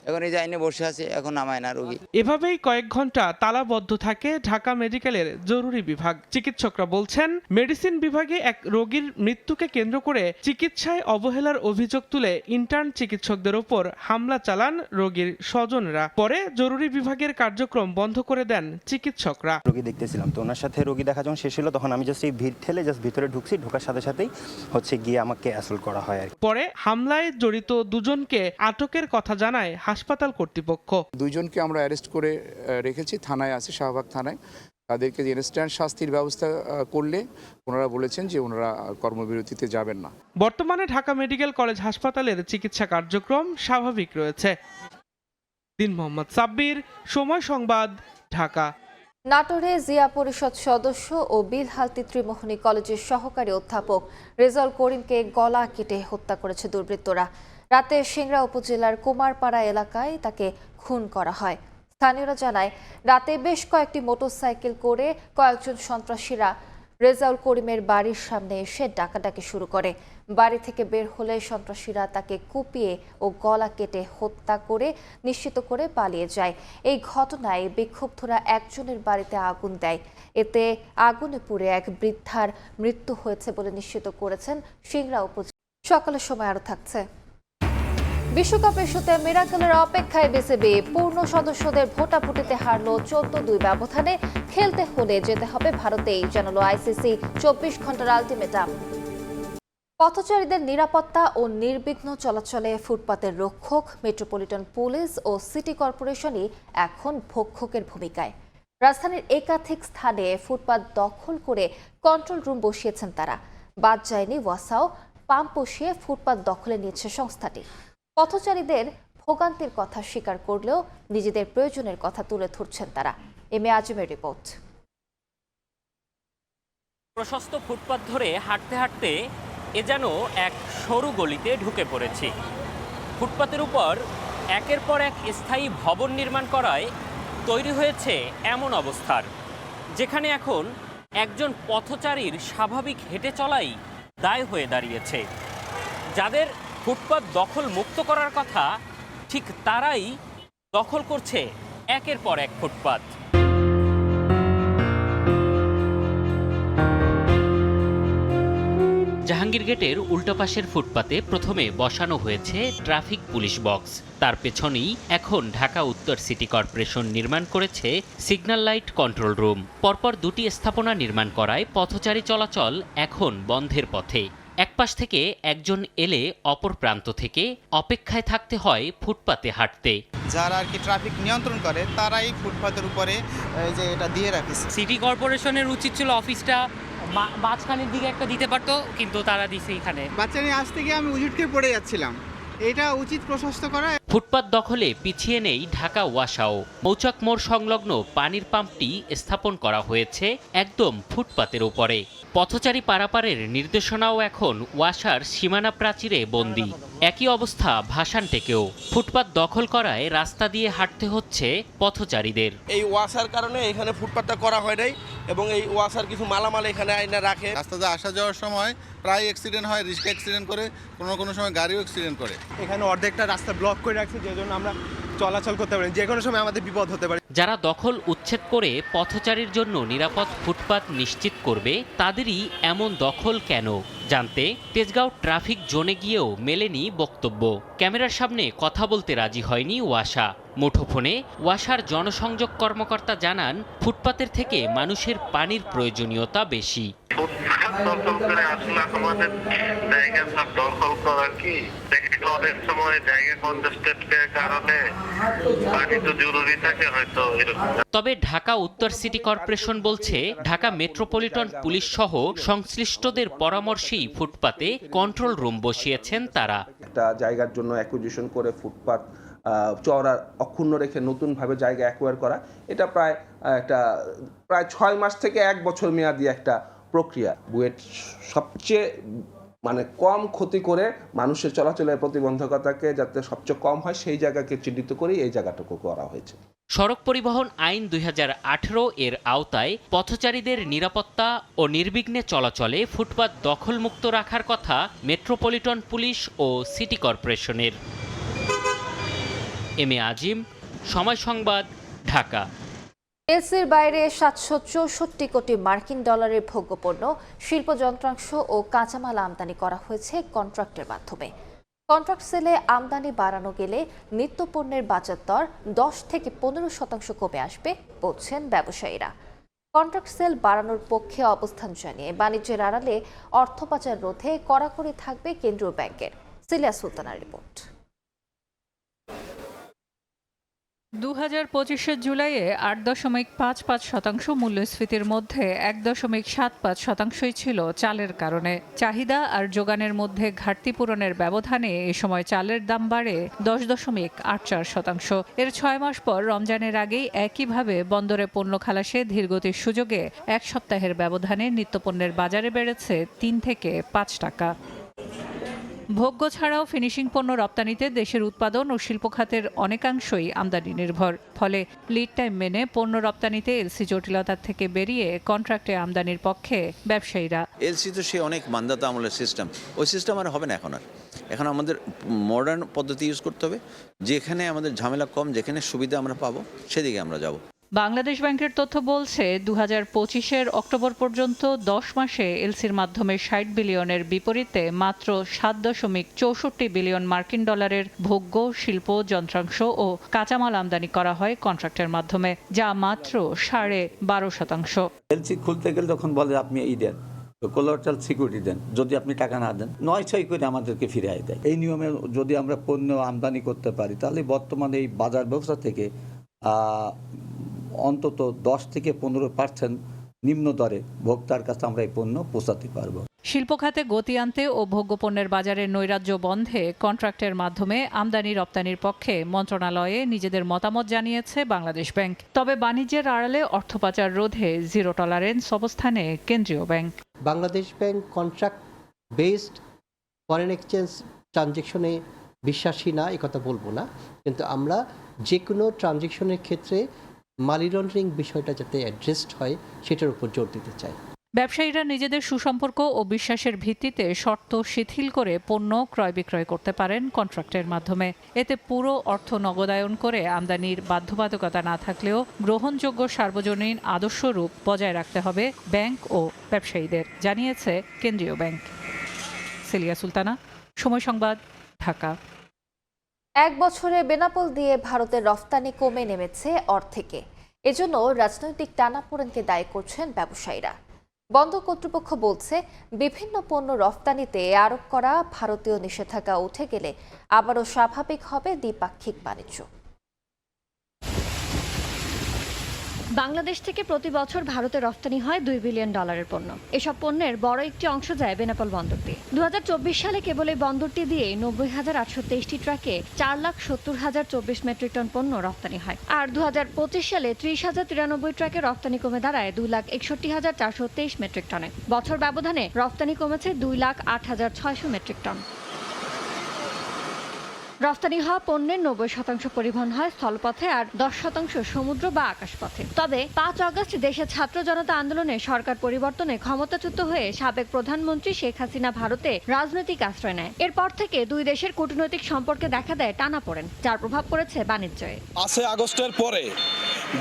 এখন এই যে আইনে বসে আছে, এখন নামায় না রোগী। এভাবেই কয়েক ঘন্টা তালাবদ্ধ থাকে ঢাকা মেডিকেলের জরুরি বিভাগ। চিকিৎসকরা বলছেন, মেডিসিন বিভাগে এক রোগীর মৃত্যুকে কেন্দ্র করে চিকিৎসায় অবহেলার অভিযোগ তুলে ইন্টার্ন চিকিৎসকদের ওপর হামলা চালান রোগীর স্বজনরা। পরে জরুরি বিভাগের কার্যক্রম বন্ধ করে দেন চিকিৎসকরা। রোগী দেখতেছিলাম, তো ওনার সাথে রোগী দেখা যখন শেষ হলো তখন আমি জাস্ট এই ভিড় ঠেলে জাস্ট ভিতরে ঢুকছি। ঢোকার সাথে সাথেই গিয়ে আমাকে অ্যাসল্ট করা হয়। পরে হামলায় জড়িত দুজনকে আটকের কথা জানায় হাসপাতাল কর্তৃপক্ষ। দুইজনকে আমরা অ্যারেস্ট করে রেখেছি, থানায় আছে, শাহবাগ থানায়। তাদেরকে ইনস্ট্যান্ট শাস্তির ব্যবস্থা করলে ওনারা বলেছেন যে ওনারা কর্মবিরতিতে যাবেন না। বর্তমানে ঢাকা মেডিকেল কলেজ হাসপাতালের চিকিৎসা কার্যক্রম স্বাভাবিক রয়েছে। দিন মোহাম্মদ সাব্বির, সময় সংবাদ, ঢাকা। নাটোরে জিয়া পরিষদ সদস্য ও বিলহালতি ত্রিমোহনী কলেজের সহকারী অধ্যাপক রেজাউল করিমকে গলা কেটে হত্যা করেছে দুর্বৃত্তরা। রাতে সিংড়া উপজেলার কুমারপাড়া এলাকায় তাকে খুন করা হয়। স্থানীয়রা জানায়, রাতে বেশ কয়েকটি মোটরসাইকেল করে কয়েকজন সন্ত্রাসীরা রেজাউল করিমের বাড়ির সামনে এসে ডাকাডাকি শুরু করে। বাড়ি থেকে বের হলে সন্ত্রাসীরা তাকে কুপিয়ে ও গলা কেটে হত্যা করে নিশ্চিত করে পালিয়ে যায়। এই ঘটনায় বিক্ষুব্ধরা একজনের বাড়িতে আগুন দেয়। এতে আগুনে পুড়ে এক বৃদ্ধার মৃত্যু হয়েছে বলে নিশ্চিত করেছেন সিংড়া উপজেলা। সকালের সময় আরও থাকছে। বিশ্বকাপ ইস্যুতে মিরাকেলের অপেক্ষায় বিসিবি পূর্ণ সদস্যদের ভোটাভুটিতে হারল 14-2 ব্যবধানে। খেলতে হলে যেতে হবে ভারতেই, জানালো আইসিসি 24 ঘন্টার আলটিমেটাম। পথচারীদের নিরাপত্তা ও নির্বিঘ্ন চলাচলে ফুটপাতের রক্ষক মেট্রোপলিটন পুলিশ ও সিটি কর্পোরেশনই এখন ভক্ষকের ভূমিকায়। রাজধানীর একাধিক স্থানে ফুটপাত দখল করে কন্ট্রোল রুম বসিয়েছেন তারা। বাদ যায়নি ওয়াসাও, পাম্প বসিয়ে ফুটপাত দখলে নিয়েছে সংস্থাটি। পথচারীদের ভোগান্তির কথা স্বীকার করলেও নিজেদের প্রয়োজনের কথা তুলে ধরছেন তারা। M A আজিমের report. প্রশস্ত ফুটপাত ধরে হাঁটতে হাঁটতে এ যেন এক সরু গলিতে ঢুকে পড়েছি। ফুটপাতের উপর একের পর এক স্থায়ী ভবন নির্মাণ করায় তৈরি হয়েছে এমন অবস্থার, যেখানে এখন একজন পথচারীর স্বাভাবিক হেঁটে চলাই দায় হয়ে দাঁড়িয়েছে। যাদের ফুটপাত দখল মুক্ত করার কথা, ঠিক তারাই দখল করছে একের পর এক ফুটপাত। জাহাঙ্গীর গেটের উল্টো পাশের ফুটপাতে প্রথমে বসানো হয়েছে ট্রাফিক পুলিশ বক্স। তার পেছনেই এখন ঢাকা উত্তর সিটি কর্পোরেশন নির্মাণ করেছে সিগন্যাল লাইট কন্ট্রোল রুম। পরপর দুটি স্থাপনা নির্মাণ করায় পথচারী চলাচল এখন বন্ধের পথে। এক পাশ থেকে একজন এলে অপর প্রান্ত থেকে অপেক্ষায় থাকতে হয় ফুটপাতে হাঁটতে। যারা আর কি ট্রাফিক নিয়ন্ত্রণ করে তারাই ফুটপাতের উপরে যে এটা দিয়ে রাখেছে। সিটি কর্পোরেশনের উচিত ছিল অফিসটা মাঝখানের দিকে একটা দিতে পারতো, কিন্তু তারা দিছে এখানে। বাচ্চা নিয়ে আসতে গিয়ে আমি উজুটকে পড়ে যাচ্ছিলাম, এটা উচিত প্রশস্ত করা। ফুটপাত দখলে পিছিয়ে নেই ঢাকা ওয়াসাও। মৌচাক মোড় সংলগ্ন পানির পাম্পটি স্থাপন করা হয়েছে একদম ফুটপাতের উপরে। পথচারী পারাপারের নির্দেশনাও এখন ওয়াসার সীমানা প্রাচীরে বন্দী। একই অবস্থা ভাসানটেকেও। ফুটপাত দখল করায় রাস্তা দিয়ে হাঁটতে হচ্ছে পথচারীদের। এই ওয়াসার কারণে এখানে ফুটপাতটা করা হয় নাই, এবং এই ওয়াসার কিছু মালামাল এখানে আইনা রাখে। রাস্তাতে আসা যাওয়ার সময় প্রায় অ্যাক্সিডেন্ট হয়, রিস্ক অ্যাক্সিডেন্ট করে, কোনো সময় গাড়িও অ্যাক্সিডেন্ট করে। এখানে অর্ধেকটা রাস্তা ব্লক করে রাখছে, যে জন্য আমরা চলাচল করতে পারি, যে কোনো সময় আমাদের বিপদ হতে পারে। যারা দখল উচ্ছেদ করে পথচারীর জন্য নিরাপদ ফুটপাত নিশ্চিত করবে, তাদেরই এমন দখল কেন জানতে তেজগাঁও ট্রাফিক জোনে গিয়েও মেলেনি বক্তব্য। ক্যামেরার সামনে কথা বলতে রাজি হয়নি ওয়াসা। মুঠোফোনে ওয়াসার জনসংযোগ কর্মকর্তা জানান, ফুটপাতের থেকে মানুষের পানির প্রয়োজনীয়তা বেশি। তবে ঢাকা উত্তর সিটি কর্পোরেশন বলছে, ঢাকা মেট্রোপলিটন পুলিশ সহ সংশ্লিষ্টদের পরামর্শেই ফুটপাতে কন্ট্রোল রুম বসিয়েছেন তারা। একটা জায়গার জন্য অ্যাকুইজিশন করে ফুটপাত চওড়া অক্ষুণ্ণ রেখে নতুনভাবে জায়গা অ্যাকোয়ার করা, এটা প্রায় 6 মাস থেকে 1 বছর মেয়াদি একটা প্রক্রিয়া। বুয়েট সবচেয়ে কম ক্ষতি করে মানুষের চলাচলের প্রতিবন্ধকতাকে যাতে সবচেয়ে কম হয় সেই জায়গাকে চিহ্নিত করেই এই জায়গাটুকু করা হয়েছে। সড়ক পরিবহন আইন 2018 এর আওতায় পথচারীদের নিরাপত্তা ও নির্বিঘ্নে চলাচলে ফুটপাত দখলমুক্ত রাখার কথা মেট্রোপলিটন পুলিশ ও সিটি কর্পোরেশনের। এম এ আজিম, সময় সংবাদ, ঢাকা। এলসির বাইরে 764 কোটি মার্কিন ডলারের ভোগ্যপণ্য, শিল্প যন্ত্রাংশ ও কাঁচামাল আমদানি করা হয়েছে কন্ট্রাক্টের মাধ্যমে। কন্ট্রাক্ট সেলে আমদানি বাড়ানো গেলে নিত্যপণ্যের বাজার দর 10 থেকে 15% কমে আসবে বলছেন ব্যবসায়ীরা। কন্ট্রাক্ট সেল বাড়ানোর পক্ষে অবস্থান জানিয়ে বাণিজ্যের আড়ালে অর্থ পাচার রোধে কড়াকড়ি থাকবে কেন্দ্রীয় ব্যাংকের। Cilia সুলতানার report. 2025 জুলাইয়ে 8.55% মূল্যস্ফীতির মধ্যে 1.75%ই ছিল চালের কারণে। চাহিদা আর যোগানের মধ্যে ঘাটতি পূরণের ব্যবধানে এ সময় চালের দাম বাড়ে 10.84%। এর 6 মাস পর রমজানের আগেই একইভাবে বন্দরে পণ্য খালাসে ধীরগতির সুযোগে 1 সপ্তাহের ব্যবধানে নিত্যপণ্যের বাজারে বেড়েছে 3 থেকে 5 টাকা। ভোগ্য ছাড়াও ফিনিশিং পণ্য রপ্তানিতে দেশের উৎপাদন ও শিল্প খাতের অনেকাংশই আমদানি নির্ভর। ফলে লিড টাইম মেনে পণ্য রপ্তানিতে এলসি জটিলতার থেকে বেরিয়ে কন্ট্রাক্টে আমদানির পক্ষে ব্যবসায়ীরা। এলসি তো সে অনেক মান্দাতা আমলের সিস্টেম, ওই সিস্টেম আর হবে না এখন আমাদের মডার্ন পদ্ধতি ইউজ করতে হবে, যেখানে আমাদের ঝামেলা কম, যেখানে সুবিধা আমরা পাবো সেদিকে আমরা যাব। বাংলাদেশ ব্যাংকের তথ্য বলছে 2025-এর অক্টোবর পর্যন্ত 10 মাসে এলসির মাধ্যমে 60 বিলিয়নের বিপরীতে মাত্র 7.64 বিলিয়ন মার্কিন ডলারের ভোগ্য, শিল্প, যন্ত্রাংশ ও কাঁচামাল আমদানি করা হয় কন্ট্রাক্টের মাধ্যমে, যা মাত্র 12.5%। এলসি খুলতে গেলে তখন বলে আপনি এই দেন, কোলাটারাল সিকিউরিটি দেন, যদি আপনি টাকা না দেন 9-6 করে আমাদেরকে ফিরিয়ে দেয়। এই নিয়মে যদি আমরা পণ্য আমদানি করতে পারি তাহলে বর্তমানে এই বাজার ব্যবস্থা থেকে অন্তত 10 থেকে 15% নিম্ন দরে ভোক্তার কাছে আমরা এই পণ্য পৌঁছাতে পারবো। শিল্প খাতে গতি আনতে ও ভোগ্যপণ্যের বাজারের নৈরাজ্য বন্ধে কন্ট্রাক্টের মাধ্যমে আমদানি রপ্তানির পক্ষে মন্ত্রণালয়ে নিজেদের মতামত জানিয়েছে বাংলাদেশ ব্যাংক। তবে বাণিজ্যের আড়ালে অর্থ পাচার রোধে জিরো টলারেন্স অবস্থানে কেন্দ্রীয় bank. Bangladesh bank contract based foreign exchange ট্রানজ্যাকশনে বিশ্বাসী না, একথা বলবো না, কিন্তু আমরা যে কোনো ট্রানজ্যাকশনের ক্ষেত্রে মানি লন্ডারিং বিষয়টা যাতে অ্যাড্রেসড হয় সেটার উপর জোর দিতে চাই। ব্যবসায়ীরা নিজেদের সুসম্পর্ক ও বিশ্বাসের ভিত্তিতে শর্ত শিথিল করে পণ্য ক্রয় বিক্রয় করতে পারেন কন্ট্রাক্টের মাধ্যমে। এতে পুরো অর্থ নগদায়ন করে আমদানির বাধ্যবাধকতা না থাকলেও গ্রহণযোগ্য সার্বজনীন আদর্শরূপ বজায় রাখতে হবে ব্যাংক ও ব্যবসায়ীদের, জানিয়েছে কেন্দ্রীয় ব্যাংক। সেলিয়া সুলতানা, সময় সংবাদ, ঢাকা। এক বছরে বেনাপোল দিয়ে ভারতের রফতানি কমে নেমেছে অর্ধেকে। এজন্য রাজনৈতিক টানাপোড়েনকে দায়ী করছেন ব্যবসায়ীরা। বন্দর কর্তৃপক্ষ বলছে, বিভিন্ন পণ্য রফতানিতে আরোপ করা ভারতীয় নিষেধাজ্ঞা উঠে গেলে আবারও স্বাভাবিক হবে দ্বিপাক্ষিক বাণিজ্য। বাংলাদেশ থেকে প্রতি বছর ভারতে রফতানি হয় $2 বিলিয়ন পণ্য। এসব পণ্যের বড় একটি অংশ যায় বেনাপোল বন্দর দিয়ে। 2024 সালে কেবল এই বন্দরটি দিয়ে 90,823টি ট্রাকে 4,70,024 মেট্রিক টন পণ্য রফতানি হয়। আর 2025 সালে 30,093 ট্রাকে রফতানি কমে দাঁড়ায় 2,61,423 মেট্রিক টনে। বছর ব্যবধানে রফতানি কমেছে 2,08,600 মেট্রিক টন। রফতানি হওয়া পণ্যের 90% পরিবহন হয় স্থলপথে আর 10% সমুদ্র বা আকাশপথে। তবে 5 আগস্ট দেশের ছাত্র জনতা আন্দোলনে সরকার পরিবর্তনে ক্ষমতাচ্যুত হয়ে সাবেক প্রধানমন্ত্রী শেখ হাসিনা ভারতে রাজনৈতিক আশ্রয় নেয়। এরপর থেকে দুই দেশের কূটনৈতিক সম্পর্কে দেখা দেয় টানাপোড়েন, যার প্রভাব পড়েছে বাণিজ্যে। 5 আগস্টের পরে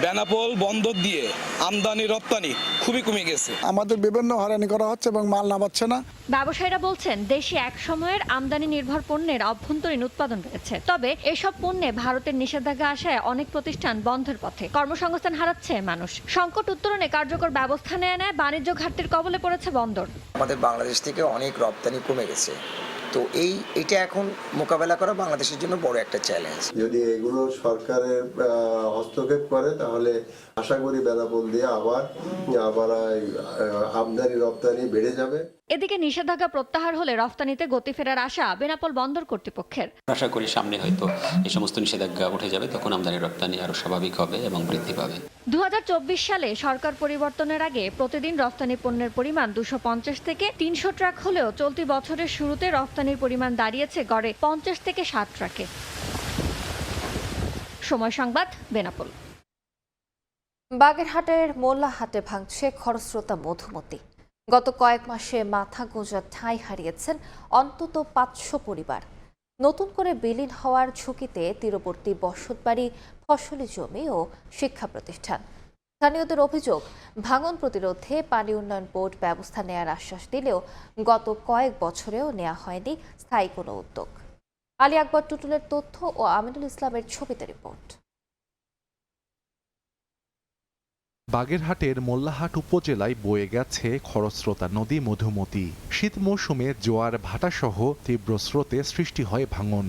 বেনাপোল বন্দর দিয়ে আমদানি রপ্তানি খুবই কমে গেছে। আমাদের বিভিন্ন হয়রানি করা হচ্ছে এবং মাল নামাচ্ছে না। ব্যবসায়ীরা বলছেন, দেশে এক সময়ের আমদানি নির্ভর পণ্যের অভ্যন্তরীণ উৎপাদন রয়েছে। তবে এসব পণ্যে ভারতের নিষেধাজ্ঞা আসায় অনেক প্রতিষ্ঠান বন্ধের পথে, কর্মসংস্থান হারাচ্ছে মানুষ। সংকট উত্তরণে কার্যকর ব্যবস্থা নেয় বাণিজ্য ঘাটতির কবলে পড়েছে বন্দর। আমাদের বাংলাদেশ থেকে অনেক রপ্তানি কমে গেছে, তো এটা এখন মোকাবেলা করা বাংলাদেশের জন্য বড় একটা চ্যালেঞ্জ। যদি এগুলো সরকারের হস্তক্ষেপ করে তাহলে আশা করি বেনাপোল দিয়ে আবার আমদানি রপ্তানি বেড়ে যাবে। এদিকে নিষেধাজ্ঞা প্রত্যাহার হলে রফতানিতে গতি ফেরার আশা বেনাপোল বন্দর কর্তৃপক্ষের। আশা করি সামনে হয়তো এই সমস্ত নিষেধাজ্ঞা উঠে যাবে, তখন আমদানি রপ্তানি আরো স্বাভাবিক হবে এবং বৃদ্ধি পাবে। 2024 সালে সরকার পরিবর্তনের আগে প্রতিদিন রফতানি পণ্যের পরিমাণ 250 থেকে 300 ট্রাক হলেও চলতি বছরের শুরুতে রফতানির পরিমাণ দাঁড়িয়েছে গড়ে 50 থেকে 60 ট্রাকে। সময় সংবাদ, বেনাপোল। বাগেরহাটের মোল্লাহাটে ভাঙছে খরস্রোতা মধুমতি। গত কয়েক মাসে মাথা গোঁজার ঠাঁই হারিয়েছেন অন্তত 500 পরিবার। নতুন করে বিলীন হওয়ার ঝুঁকিতে তীরবর্তী বসতবাড়ি, ফসলি জমি ও শিক্ষা প্রতিষ্ঠান। স্থানীয়দের অভিযোগ, ভাঙন প্রতিরোধে পানি উন্নয়ন বোর্ড ব্যবস্থা নেয়ার আশ্বাস দিলেও গত কয়েক বছরেও নেওয়া হয়নি স্থায়ী কোনো উদ্যোগ। আলী আকবর টুটুলের তথ্য ও আমিনুল ইসলামের ছবিতে রিপোর্ট। বাগেরহাটের মোল্লাহাট উপজেলায় বয়ে গেছে খরস্রোতা নদী মধুমতি। শীত মৌসুমে জোয়ার ভাটাসহ তীব্র স্রোতে সৃষ্টি হয় ভাঙন।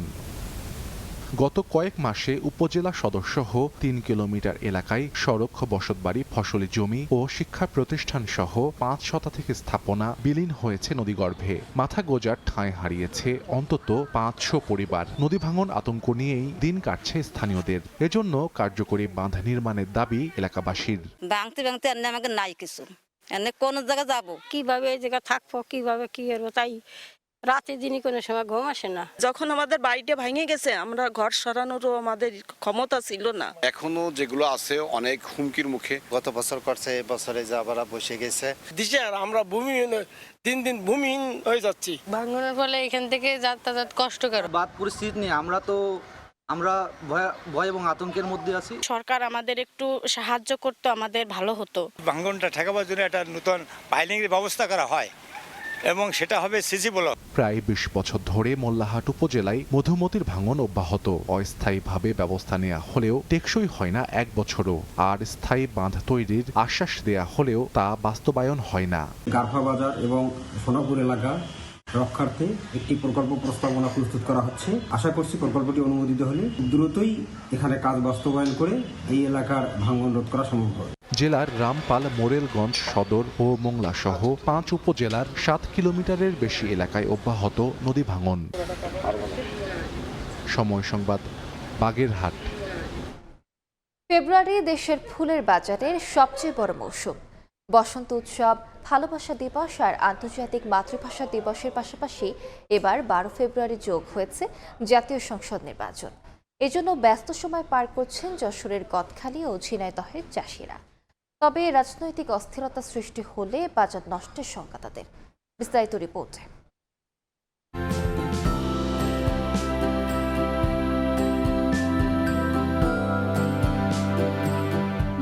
গত কয়েক মাসে উপজেলা সদরসহ 3 কিলোমিটার এলাকায় সড়ক, বসতবাড়ি, ফসলি জমি ও শিক্ষা প্রতিষ্ঠান সহ 5 শতাধিক স্থাপনা বিলীন হয়েছে নদীগর্ভে। মাথা গোজার ঠাঁই হারিয়েছে অন্তত 500 পরিবার। নদী ভাঙন আতঙ্ক নিয়েই দিন কাটছে স্থানীয়দের। এজন্য কার্যকরী বাঁধ নির্মাণের দাবি এলাকাবাসীর। ভাঙতে ভাঙতে আমাকে নাই কিছু, কোন জায়গায় যাবো, কিভাবে এই জায়গায় থাকবো, কিভাবে কি করবো, তাই রাতে দিনই কোনো সময় ঘুম আসে না। যখন আমাদের বাড়িটা ভেঙে গেছে, আমরা ঘর সরানোরও আমাদের ক্ষমতা ছিল না। এখনো যেগুলো আছে অনেক হুমকির মুখে। গত বছর করছে, এবছরে যা আবার বসে গেছে। দিশে আমরা ভূমিহীন, দিন দিন ভূমিহীন হয়ে যাচ্ছি। ভাঙনের ফলে এখান থেকে যাতায়াত কষ্টকর। বাদ পরিস্থিতি নিয়ে আমরা তো আমরা ভয় এবং আতঙ্কের মধ্যে আছি। সরকার আমাদের একটু সাহায্য করতে আমাদের ভালো হতো। ভাঙনটা ঠেকাবার জন্য একটা নতুন পাইলিংয়ের ব্যবস্থা করা হয় এবং সেটা হবে সিসি ব্লক। প্রায় ২০ বছর ধরে মোল্লাহাট উপজেলায় মধুমতির ভাঙন অব্যাহত। অস্থায়ীভাবে ব্যবস্থা নেওয়া হলেও টেকসই হয় না ১ বছরও। আর স্থায়ী বাঁধ তৈরির আশ্বাস দেয়া হলেও তা বাস্তবায়ন হয় না। গারফা বাজার এবং সোনাপুর এলাকা রক্ষার্থে একটি প্রকল্প প্রস্তাবনা প্রস্তুত করা হচ্ছে। আশা করছি প্রকল্পটি অনুমোদিত হলে দ্রুতই এখানে কাজ বাস্তবায়ন করে এই এলাকার ভাঙন রোধ করা সম্ভব হবে। জেলার রামপাল, মোরেলগঞ্জ সদর ও মোংলা সহ ৫ উপজেলার ৭ কিলোমিটারের বেশি এলাকায় অব্যাহত নদী ভাঙন। সময় সংবাদ, বাগেরহাট। ফেব্রুয়ারি দেশের ফুলের বাজারের সবচেয়ে বড় মৌসুম। বসন্ত উৎসব, ভালোবাসা দিবস আর আন্তর্জাতিক মাতৃভাষা দিবসের পাশাপাশি এবার ১২ ফেব্রুয়ারি যোগ হয়েছে জাতীয় সংসদ নির্বাচন। এজন্য ব্যস্ত সময় পার করছেন যশোরের গদখালি ও ঝিনাইদহের চাষিরা। তবে রাজনৈতিক অস্থিরতা সৃষ্টি হলে বাজার নষ্টের শঙ্কা তাদের। বিস্তারিত রিপোর্টে।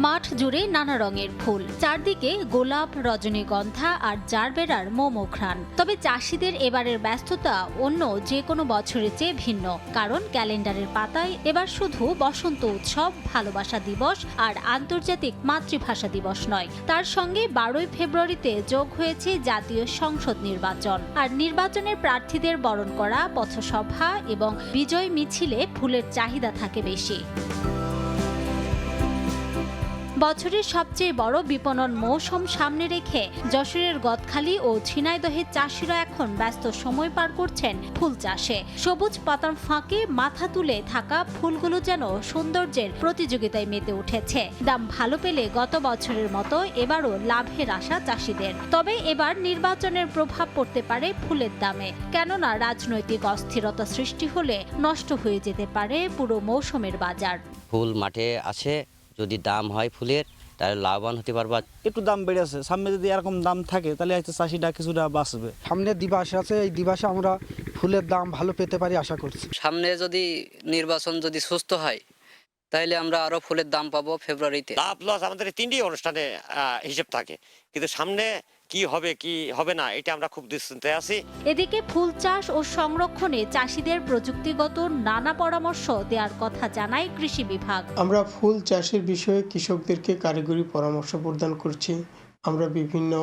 মাঠ জুড়ে নানা রঙের ফুল, চারদিকে গোলাপ, রজনীগন্ধা আর জারবেরার মোমোঘ্রাণ। তবে চাষিদের এবারের ব্যস্ততা অন্য যে কোনো বছরের চেয়ে ভিন্ন, কারণ ক্যালেন্ডারের পাতায় এবার শুধু বসন্ত উৎসব, ভালোবাসা দিবস আর আন্তর্জাতিক মাতৃভাষা দিবস নয়, তার সঙ্গে ১২ ফেব্রুয়ারিতে যোগ হয়েছে জাতীয় সংসদ নির্বাচন। আর নির্বাচনের প্রার্থীদের বরণ করা পথসভা এবং বিজয় মিছিলে ফুলের চাহিদা থাকে বেশি। বছরের সবচেয়ে বড় বিপণন মৌসুম সামনে রেখে যশোরের গদখালি ও ঝিনাইদহের চাষিরা এখন ব্যস্ত সময় পার করছেন ফুল চাষে। সবুজ পাতার ফাঁকে মাথা তুলে থাকা ফুলগুলো যেন সৌন্দর্যের প্রতিযোগিতায় মেতে উঠেছে। দাম ভালো পেলে গত বছরের মতো এবারও লাভের আশা চাষিদের। তবে এবার নির্বাচনের প্রভাব পড়তে পারে ফুলের দামে, কেননা রাজনৈতিক অস্থিরতা সৃষ্টি হলে নষ্ট হয়ে যেতে পারে পুরো মৌসুমের বাজার। ফুল মাঠে আছে, যদি দাম হয় ফুলের তাহলে লাভবান হতে পারবা। একটু দাম বেড়েছে, সামনে যদি এরকম দাম থাকে তাহলে হয়তো চাষিটা কিছুটা বাঁচবে। সামনে দিবস আছে, এই দিবসে আমরা ফুলের দাম ভালো পেতে পারি আশা করছি। সামনে যদি নির্বাচন যদি সুস্থ হয় তাহলে আমরা আরো ফুলের দাম পাবো ফেব্রুয়ারিতে। লাভ লস আমাদের তিনটি অনুষ্ঠানে হিসেব থাকে, কিন্তু সামনে কি হবে কি হবে না এটা আমরা খুব দুশ্চিন্তায় আছি। এদিকে ফুল চাষ ও সংরক্ষণে চাষিদের প্রযুক্তিগত নানা পরামর্শ দেওয়ার কথা জানায় কৃষি বিভাগ। আমরা ফুল চাষের বিষয়ে কৃষকদেরকে কারিগরি পরামর্শ প্রদান করছি। আমরা বিভিন্ন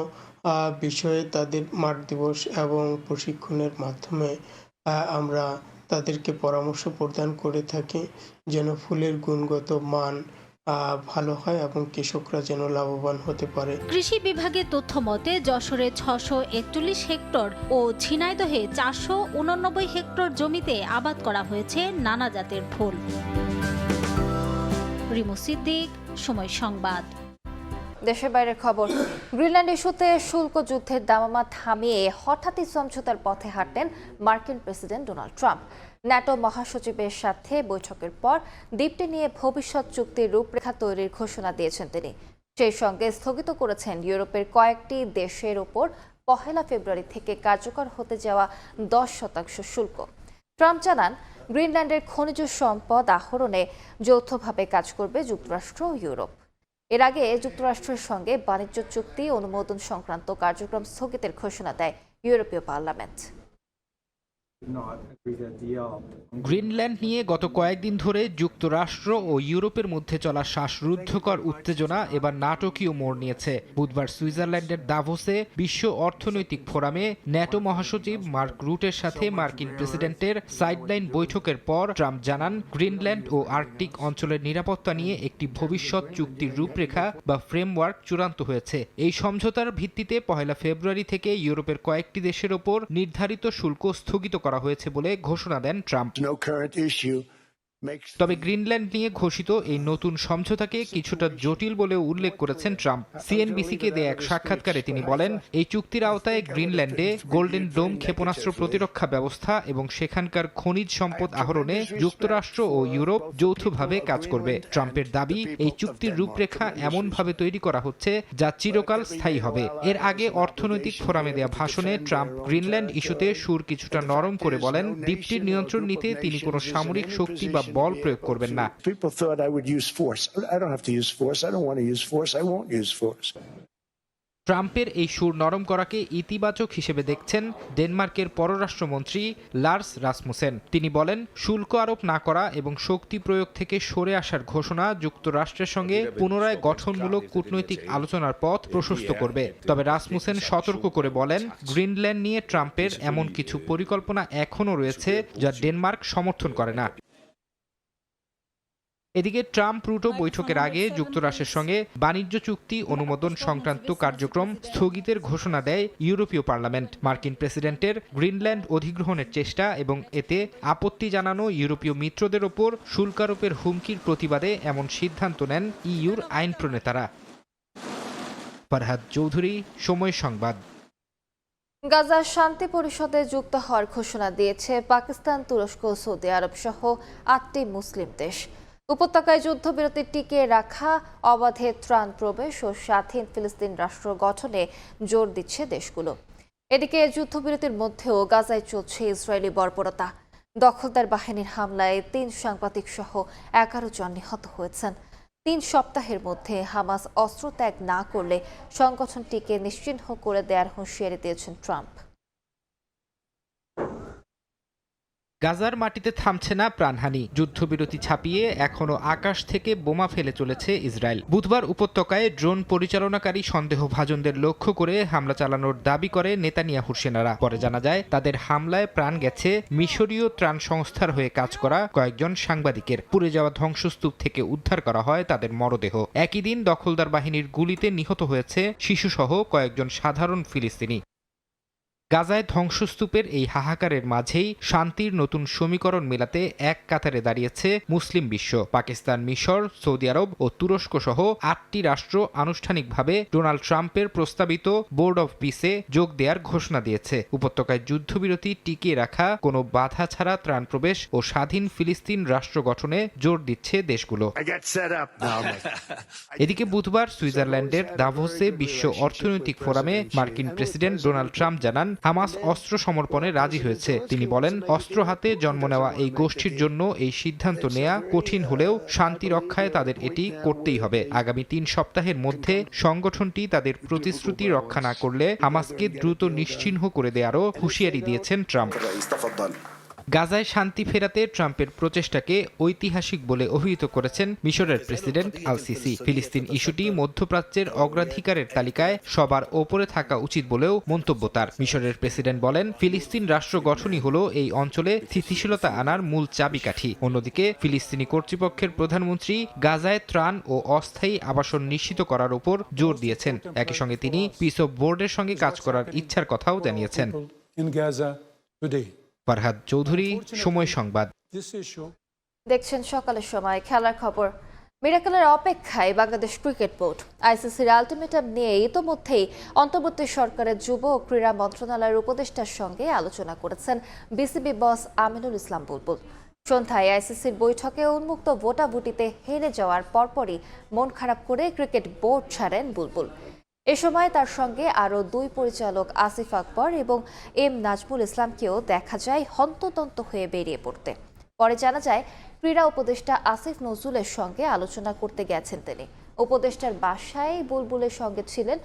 বিষয়ে তাদের মাঠ দিবস এবং প্রশিক্ষণের মাধ্যমে আমরা তাদেরকে পরামর্শ প্রদান করে থাকি যেন ফুলের গুণগত মান ভালো হয় এবং কৃষকরা যেন লাভবান হতে পারে। কৃষি বিভাগের তথ্য মতে যশোরে ৬৪১ হেক্টর ও ঝিনাইদহে ৪৮৯ হেক্টর জমিতে আবাদ করা হয়েছে নানা জাতের ফুল। রিমু সিদ্দিক, সময় সংবাদ। দেশের বাইরের খবর। গ্রিনল্যান্ড ইস্যুতে শুল্ক যুদ্ধের দামামা থামিয়ে হঠাৎই সমঝোতার পথে হাঁটলেন মার্কিন প্রেসিডেন্ট ডোনাল্ড ট্রাম্প। ন্যাটো মহাসচিবের সাথে বৈঠকের পর দ্বীপটি নিয়ে ভবিষ্যৎ চুক্তির রূপরেখা তৈরির ঘোষণা দিয়েছেন তিনি। সেই সঙ্গে স্থগিত করেছেন ইউরোপের কয়েকটি দেশের ওপর ১ ফেব্রুয়ারি থেকে কার্যকর হতে যাওয়া ১০% শুল্ক। ট্রাম্প জানান, গ্রিনল্যান্ডের খনিজ সম্পদ আহরণে যৌথভাবে কাজ করবে যুক্তরাষ্ট্র ও ইউরোপ। এর আগে যুক্তরাষ্ট্রের সঙ্গে বাণিজ্য চুক্তি অনুমোদন সংক্রান্ত কার্যক্রম স্থগিতের ঘোষণা দেয় ইউরোপীয় পার্লামেন্ট। গ্রিনল্যান্ড নিয়ে গত কয়েকদিন ধরে যুক্তরাষ্ট্র ও ইউরোপের মধ্যে চলা শ্বাসরুদ্ধকর উত্তেজনা এবার নাটকীয় মোড় নিয়েছে। বুধবার সুইজারল্যান্ডের দাভোসে বিশ্ব অর্থনৈতিক ফোরামে ন্যাটো মহাসচিব মার্ক রুটের সাথে মার্কিন প্রেসিডেন্টের সাইডলাইন বৈঠকের পর ট্রাম্প জানান, গ্রিনল্যান্ড ও আর্কটিক অঞ্চলের নিরাপত্তা নিয়ে একটি ভবিষ্যৎ চুক্তির রূপরেখা বা ফ্রেমওয়ার্ক চূড়ান্ত হয়েছে। এই সমঝোতার ভিত্তিতে ১ ফেব্রুয়ারি থেকে ইউরোপের কয়েকটি দেশের ওপর নির্ধারিত শুল্ক স্থগিত করা হয়েছে বলে ঘোষণা দেন ট্রাম্প। তবে গ্রিনল্যান্ড নিয়ে ঘোষিত এই নতুন সমঝোতাকে কিছুটা জটিল বলেও উল্লেখ করেছেন ট্রাম্প। সিএনবিসিকে দেয়া এক সাক্ষাৎকারে তিনি বলেন, এই চুক্তির আওতায় গ্রিনল্যান্ডে গোল্ডেন ডোম ক্ষেপণাস্ত্র প্রতিরক্ষা ব্যবস্থা এবং সেখানকার খনিজ সম্পদ আহরণে যুক্তরাষ্ট্র ও ইউরোপ যৌথভাবে কাজ করবে। ট্রাম্পের দাবি, এই চুক্তির রূপরেখা এমনভাবে তৈরি করা হচ্ছে যা চিরকাল স্থায়ী হবে। এর আগে অর্থনৈতিক ফোরামে দেয়া ভাষণে ট্রাম্প গ্রিনল্যান্ড ইস্যুতে সুর কিছুটা নরম করে বলেন, দ্বীপটির নিয়ন্ত্রণ নিতে তিনি কোনো সামরিক শক্তি বা বল প্রয়োগ করবেন না। ট্রাম্পের এই সুর নরম করাকে ইতিবাচক হিসেবে দেখছেন ডেনমার্কের পররাষ্ট্রমন্ত্রী লার্স রাসমুসেন। তিনি বলেন, শুল্ক আরোপ না করা এবং শক্তি প্রয়োগ থেকে সরে আসার ঘোষণা যুক্তরাষ্ট্রের সঙ্গে পুনরায় গঠনমূলক কূটনৈতিক আলোচনার পথ প্রশস্ত করবে। তবে রাসমুসেন সতর্ক করে বলেন, গ্রিনল্যান্ড নিয়ে ট্রাম্পের এমন কিছু পরিকল্পনা এখনও রয়েছে যা ডেনমার্ক সমর্থন করে না। এদিকে ট্রাম্প রুটো বৈঠকের আগে যুক্তরাষ্ট্রের সঙ্গে বাণিজ্য চুক্তি অনুমোদন সংক্রান্ত কার্যক্রম স্থগিতের ঘোষণা দেয় ইউরোপীয় পার্লামেন্ট। মার্কিন প্রেসিডেন্টের গ্রিনল্যান্ড অধিগ্রহণের চেষ্টা এবং এতে আপত্তি জানানো ইউরোপীয় মিত্রদের ওপর শুল্ক আরোপের হুমকির প্রতিবাদে এমন সিদ্ধান্ত নেন ইইউর আইন প্রণেতারা। ফরহাদ চৌধুরী, সময় সংবাদ। গাজার শান্তি পরিষদে যুক্ত হওয়ার ঘোষণা দিয়েছে পাকিস্তান, তুরস্ক, সৌদি আরব সহ 8টি মুসলিম দেশ। উপত্যকায় যুদ্ধবিরতি টিকিয়ে রাখা, অবাধে ত্রাণ প্রবেশ ও স্বাধীন ফিলিস্তিন রাষ্ট্র গঠনে জোর দিচ্ছে দেশগুলো। এদিকে যুদ্ধবিরতির মধ্যেও গাজায় চলছে ইসরায়েলি বর্বরতা। দখলদার বাহিনীর হামলায় 3 সাংবাদিক সহ 11 জন নিহত হয়েছেন। 3 সপ্তাহের মধ্যে হামাস অস্ত্র ত্যাগ না করলে সংগঠনটিকে নিশ্চিহ্ন করে দেওয়ার হুঁশিয়ারি দিয়েছেন ট্রাম্প। গাজার মাটিতে থামছে না প্রাণহানি। যুদ্ধবিরতি ছাপিয়ে এখনো আকাশ থেকে বোমা ফেলে চলেছে ইসরায়েল। বুধবার উপত্যকায় ড্রোন পরিচালনাকারী সন্দেহভাজনদের লক্ষ্য করে হামলা চালানোর দাবি করে নেতানিয়াহুর সেনারা। পরে জানা যায়, তাদের হামলায় প্রাণ গেছে মিশরীয় ত্রাণ সংস্থার হয়ে কাজ করা কয়েকজন সাংবাদিকের। পুড়ে যাওয়া ধ্বংসস্তূপ থেকে উদ্ধার করা হয় তাদের মরদেহ। একই দিন দখলদার বাহিনীর গুলিতে নিহত হয়েছে শিশুসহ কয়েকজন সাধারণ ফিলিস্তিনি। গাজায় ধ্বংসস্তূপের এই হাহাকারের মাঝেই শান্তির নতুন সমীকরণ মেলাতে এক কাতারে দাঁড়িয়েছে মুসলিম বিশ্ব। পাকিস্তান, মিশর, সৌদি আরব ও তুরস্ক সহ 8টি রাষ্ট্র আনুষ্ঠানিকভাবে ডোনাল্ড ট্রাম্পের প্রস্তাবিত বোর্ড অব পিসে যোগ দেওয়ার ঘোষণা দিয়েছে। উপত্যকায় যুদ্ধবিরতি টিকিয়ে রাখা, কোনো বাধা ছাড়া ত্রাণ প্রবেশ ও স্বাধীন ফিলিস্তিন রাষ্ট্র গঠনে জোর দিচ্ছে দেশগুলো। এদিকে বুধবার সুইজারল্যান্ডের দাভোসে বিশ্ব অর্থনৈতিক ফোরামে মার্কিন প্রেসিডেন্ট ডোনাল্ড ট্রাম্প জানান, হামাস অস্ত্র সমর্পণে রাজি হয়েছে। তিনি বলেন, অস্ত্র হাতে জন্ম নেওয়া এই গোষ্ঠীর জন্য এই সিদ্ধান্ত নেওয়া কঠিন হলেও শান্তি রক্ষায় তাদের এটি করতেই হবে। আগামী 3 সপ্তাহের মধ্যে সংগঠনটি তাদের প্রতিশ্রুতি রক্ষা না করলে হামাসকে দ্রুত নিশ্চিহ্ন করে দেওয়ারও হুঁশিয়ারি দিয়েছেন ট্রাম্প। গাজায় শান্তি ফেরাতে ট্রাম্পের প্রচেষ্টাকে ঐতিহাসিক বলে অভিহিত করেছেন মিশরের প্রেসিডেন্ট আল সিসি। ফিলিস্তিন ইস্যুটি মধ্যপ্রাচ্যের অগ্রাধিকারের তালিকায় সবার ওপরে থাকা উচিত বলেও মন্তব্য তার। মিশরের প্রেসিডেন্ট বলেন, ফিলিস্তিন রাষ্ট্র গঠনই হলো এই অঞ্চলে স্থিতিশীলতা আনার মূল চাবিকাঠি। অন্যদিকে ফিলিস্তিনি কর্তৃপক্ষের প্রধানমন্ত্রী গাজায় ত্রাণ ও অস্থায়ী আবাসন নিশ্চিত করার উপর জোর দিয়েছেন। একই সঙ্গে তিনি পিস অফ বোর্ডের সঙ্গে কাজ করার ইচ্ছার কথাও জানিয়েছেন। ফরহাদ চৌধুরী, সময় সংবাদ। দেখছেন সকালের সময় খেলার খবর। মিরাকেলের অপেক্ষায় বাংলাদেশ ক্রিকেট বোর্ড। আইসিসির আলটিমেটাম নিয়ে ইতোমধ্যেই অন্তর্বর্তী সরকারের যুব ও ক্রীড়া মন্ত্রণালয়ের উপদেষ্টার সঙ্গে আলোচনা করেছেন বিসিবি বস আমিনুল ইসলাম বুলবুল। সন্ধ্যায় আইসিসির বৈঠকে উন্মুক্ত ভোটাভুটিতে হেরে যাওয়ার পরপরই মন খারাপ করে ক্রিকেট বোর্ড ছাড়েন বুলবুল। এ সময় তার সঙ্গে আরও 2 পরিচালক আসিফ আকবর এবং এম নাজমুল ইসলামকেও দেখা যায় হন্তদন্ত হয়ে বেরিয়ে পড়তে। পরে জানা যায়, ক্রীড়া উপদেষ্টা আসিফ নজরুলের সঙ্গে আলোচনা করতে গেছেন তিনি। উপদেষ্টার বাসায় বুলবুলের সঙ্গে ছিলেন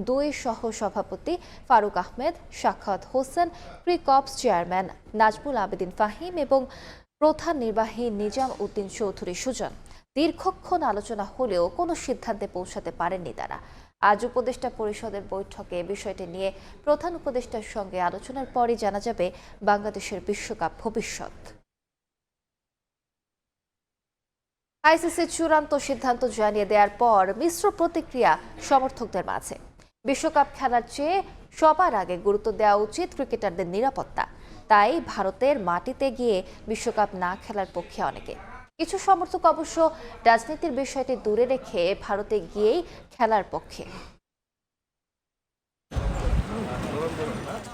2 সহ সভাপতি ফারুক আহমেদ, সাখাওয়াত হোসেন, ক্রিকপস চেয়ারম্যান নাজমুল আবেদিন ফাহিম এবং প্রধান নির্বাহী নিজাম উদ্দিন চৌধুরী সুজন। দীর্ঘক্ষণ আলোচনা হলেও কোনো সিদ্ধান্তে পৌঁছাতে পারেননি তারা। আজ উপদেষ্টা পরিষদের বৈঠকে বিষয়টি নিয়ে প্রধান উপদেষ্টার সঙ্গে আলোচনার পরই জানা যাবে বাংলাদেশের বিশ্বকাপ ভবিষ্যৎ। আইসিসি চূড়ান্ত সিদ্ধান্ত জানিয়ে দেওয়ার পর মিশ্র প্রতিক্রিয়া সমর্থকদের মাঝে। বিশ্বকাপ খেলার চেয়ে সবার আগে গুরুত্ব দেওয়া উচিত ক্রিকেটারদের নিরাপত্তা। তাই ভারতের মাটিতে গিয়ে বিশ্বকাপ না খেলার পক্ষে অনেকে। কিছু সমর্থক অবশ্য রাজনীতির বিষয়টি দূরে রেখে ভারতে গিয়েই খেলার পক্ষে।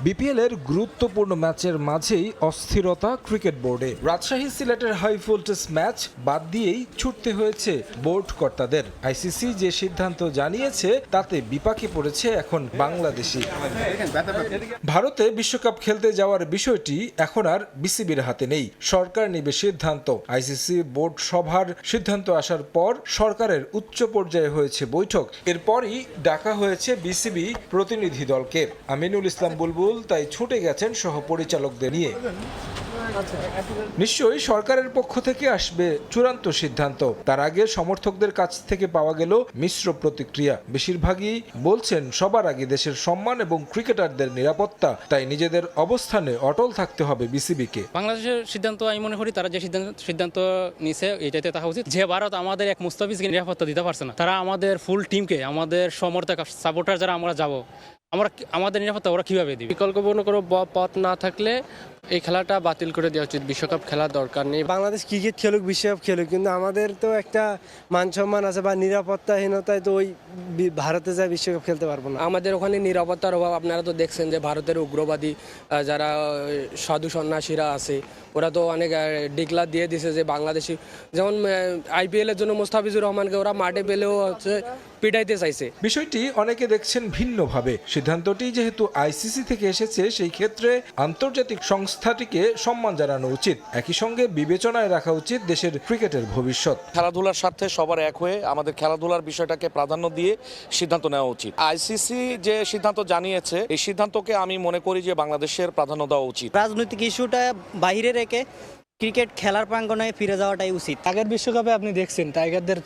বিপিএল এর গুরুত্বপূর্ণ ম্যাচের মাঝেই অস্থিরতা ক্রিকেট বোর্ডে। রাজশাহী সিলেটের হাই ভোল্টেজ ম্যাচ বাদ দিয়েই ছুটতে হয়েছে বোর্ড কর্তাদের। আইসিসি যে সিদ্ধান্ত জানিয়েছে তাতে বিপাকে পড়েছে এখন বাংলাদেশি। ভারতে বিশ্বকাপ খেলতে যাওয়ার বিষয়টি এখন আর বিসিবির হাতে নেই, সরকার নেবে সিদ্ধান্ত। আইসিসি বোর্ড সভার সিদ্ধান্ত আসার পর সরকারের উচ্চ পর্যায়ে হয়েছে বৈঠক, এরপরই ডাকা হয়েছে বিসিবি প্রতিনিধি দলকে। আমিনুল ইসলাম বুলবুল তাই ছুটে গেছেন সহ পরিচালকদের নিয়ে। নিশ্চয়ই সরকারের পক্ষ থেকে আসবে চূড়ান্ত সিদ্ধান্ত, তার আগে সমর্থকদের কাছ থেকে পাওয়া গেল মিশ্র প্রতিক্রিয়া। বেশিরভাগই বলছেন সবার আগে দেশের সম্মান এবং ক্রিকেটারদের নিরাপত্তা, তাই নিজেদের অবস্থানে অটল থাকতে হবে বিসিবিকে। বাংলাদেশের সিদ্ধান্ত আমি মনে করি তারা যে সিদ্ধান্ত নিছে এটাতে থাকা উচিত। যে ভারত আমাদের এক মুস্তাফিজকে নিরাপত্তা দিতে পারছে না, তারা আমাদের ফুল টিমকে, আমাদের সমর্থক সাপোর্টার যারা আমরা যাব, আমাদের নিরাপত্তা ওরা কিভাবে দিবে? বিকল্পপূর্ণ কোনো পথ না থাকলে এই খেলাটা বাতিল করে দেওয়া উচিত। বিশ্বকাপ খেলার দরকার নেই। বাংলাদেশ ক্রিকেট খেলুক, বিশ্বকাপ খেলুক, কিন্তু আমাদের তো একটা মান সম্মান আছে বা নিরাপত্তাহীনতায় তো ওই ভারতে যায় বিশ্বকাপ খেলতে পারবো না। আমাদের ওখানে নিরাপত্তার অভাব। আপনারা তো দেখছেন যে ভারতের উগ্রবাদী যারা সাধু সন্ন্যাসীরা আছে ওরা তো অনেক ডিক্লার দিয়ে দিছে যে বাংলাদেশি, যেমন আইপিএল এর জন্য মোস্তাফিজুর রহমানকে ওরা মাঠে পেলেও হচ্ছে পিটাইতে চাইছে। বিষয়টি অনেকে দেখছেন ভিন্নভাবে। সিদ্ধান্তটি যেহেতু আইসিসি থেকে এসেছে, সেই ক্ষেত্রে আন্তর্জাতিক সংস্থাটিকে সম্মান জানানো উচিত। একই সঙ্গে বিবেচনায় রাখা উচিত দেশের ক্রিকেটের ভবিষ্যৎ। খেলাধুলার স্বার্থে সবার এক হয়ে আমাদের খেলাধুলার বিষয়টাকে প্রাধান্য দিয়ে সিদ্ধান্ত নেওয়া উচিত। আইসিসি যে সিদ্ধান্ত জানিয়েছে এই সিদ্ধান্তকে আমি মনে করি যে বাংলাদেশের প্রাধান্য দেওয়া উচিত। রাজনৈতিক ইস্যুটা বাইরে রেখে ক্রিকেট খেলার প্রাঙ্গণে ফিরে যাওয়াটাই উচিত। আগের বিশ্বকাপে আপনি দেখছেন টাইগারদের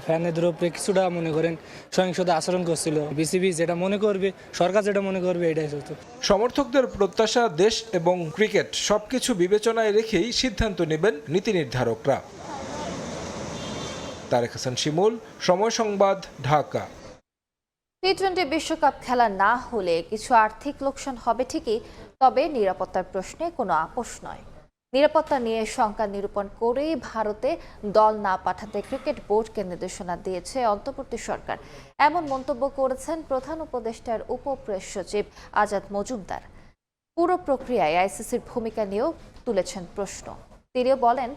ফ্যানদের উপরে কিছুটা মনে করেন সহিংসতা আচরণ করছিল। বিসিবি যেটা মনে করবে, সরকার যেটা মনে করবে, এটাই সত্য। সমর্থকদের প্রত্যাশা, দেশ এবং ক্রিকেট সবকিছু বিবেচনায় রেখেই সিদ্ধান্ত নেবেন নীতি নির্ধারকরা। তারেক হাসান শিমুল, সময় সংবাদ, ঢাকা। টি-20 বিশ্বকাপ খেলা না হলে কিছু আর্থিক লোকসান হবে ঠিকই, তবে নিরাপত্তার প্রশ্নে কোনো আপোষ নয়। নিরাপত্তা নিয়ে শঙ্কা নিরূপণ করেই ভারতে দল না পাঠাতে ক্রিকেট বোর্ডকে নির্দেশনা দিয়েছে অন্তর্বর্তী সরকার। এমন মন্তব্য করেছেন প্রধান উপদেষ্টার উপপ্রেস সচিব আজাদ মজুমদার। পুরো প্রক্রিয়ায় আইসিসির ভূমিকা নিয়েও তুলেছেন প্রশ্ন। তিনিও বলেন,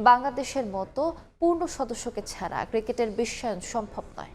বাংলাদেশের মতো পূর্ণ সদস্যকে ছাড়া ক্রিকেটের বিশ্বায়ন সম্ভব নয়।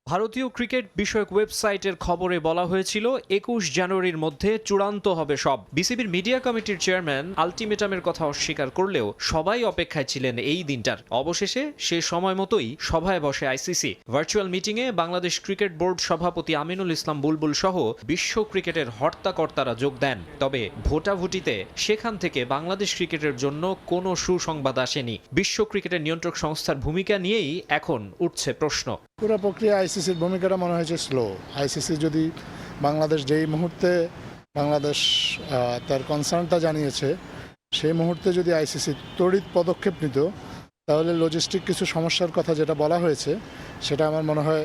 ভারতীয় ক্রিকেট বিষয়ক ওয়েবসাইটের খবরে বলা হয়েছিল 21 জানুয়ারির মধ্যে চূড়ান্ত হবে সব। বিসিবির মিডিয়া কমিটির চেয়ারম্যান আলটিমেটামের কথা অস্বীকার করলেও সবাই অপেক্ষায় ছিলেন এই দিনটার। অবশেষে সে সময় মতোই সভায় বসে আইসিসি। ভার্চুয়াল মিটিংয়ে বাংলাদেশ ক্রিকেট বোর্ড সভাপতি আমিনুল ইসলাম বুলবুল সহ বিশ্ব ক্রিকেটের হর্তাকর্তারা যোগ দেন। তবে ভোটাভুটিতে সেখান থেকে বাংলাদেশ ক্রিকেটের জন্য কোনো সুসংবাদ আসেনি। বিশ্ব ক্রিকেটের নিয়ন্ত্রক সংস্থার ভূমিকা নিয়েই এখন উঠছে প্রশ্ন। পুরো প্রক্রিয়া আইসিসির ভূমিকাটা মনে হয়েছে স্লো। আইসিসি যদি বাংলাদেশ যেই মুহূর্তে বাংলাদেশ তার কনসার্নটা জানিয়েছে সেই মুহূর্তে যদি আইসিসি তড়িৎ পদক্ষেপ নিত, তাহলে লজিস্টিক কিছু সমস্যার কথা যেটা বলা হয়েছে সেটা আমার মনে হয়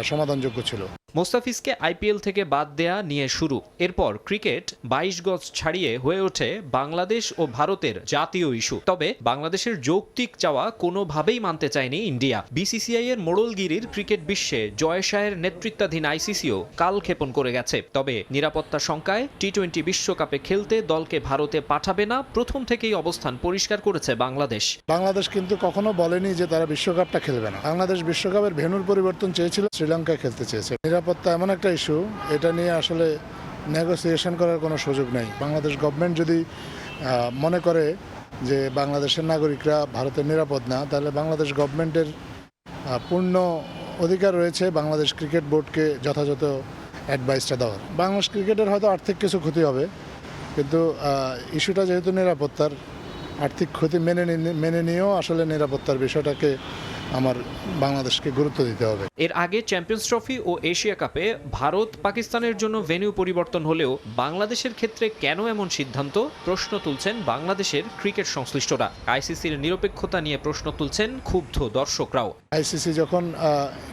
সমাধানযোগ্য ছিল। মোস্তাফিজকে আইপিএল থেকে বাদ দেয়া নিয়ে শুরু, এরপর ক্রিকেট 22 গজ ছাড়িয়ে হয়ে ওঠে বাংলাদেশ ও ভারতের জাতীয় ইস্যু। তবে বাংলাদেশের যৌক্তিক চাওয়া কোনোভাবেই মানতে চায়নি ইন্ডিয়া। বিসিসিআই এর মোড়লগিরির ক্রিকেট বিশ্বে জয় শাহের নেতৃত্বাধীন আইসিসিও কালক্ষেপণ করে গেছে। তবে নিরাপত্তা শঙ্কায় টি-20 বিশ্বকাপে খেলতে দলকে ভারতে পাঠাবে না প্রথম থেকেই অবস্থান পরিষ্কার করেছে বাংলাদেশ। বাংলাদেশ কিন্তু কখনো বলেনি যে তারা বিশ্বকাপটা খেলবে না। বাংলাদেশ বিশ্বকাপের ভেন্যুর পরিবর্তন চেয়েছিল, শ্রীলঙ্কায় খেলতে চেয়েছে। নিরাপত্তা এমন একটা ইস্যু, এটা নিয়ে আসলে নেগোসিয়েশন করার কোনো সুযোগ নেই। বাংলাদেশ গভর্নমেন্ট যদি মনে করে যে বাংলাদেশের নাগরিকরা ভারতের নিরাপদ না, তাহলে বাংলাদেশ গভর্নমেন্টের পূর্ণ অধিকার রয়েছে বাংলাদেশ ক্রিকেট বোর্ডকে যথাযথ অ্যাডভাইসটা দেওয়ার। বাংলাদেশ ক্রিকেটের হয়তো আর্থিক কিছু ক্ষতি হবে, কিন্তু ইস্যুটা যেহেতু নিরাপত্তার, আর্থিক ক্ষতি মেনে নিয়েও আসলে নিরাপত্তার বিষয়টাকে আমার বাংলাদেশকে গুরুত্ব দিতে হবে। এর আগে চ্যাম্পিয়ন্স ট্রফি ও এশিয়া কাপে ভারত পাকিস্তানের জন্য ভেন্যু পরিবর্তন হলেও বাংলাদেশের ক্ষেত্রে কেন এমন সিদ্ধান্ত, প্রশ্ন তুলছেন বাংলাদেশের ক্রিকেট সংশ্লিষ্টরা। আইসিসির নিরপেক্ষতা নিয়ে প্রশ্ন তুলছেন ক্ষুব্ধ দর্শকরাও। আইসিসি যখন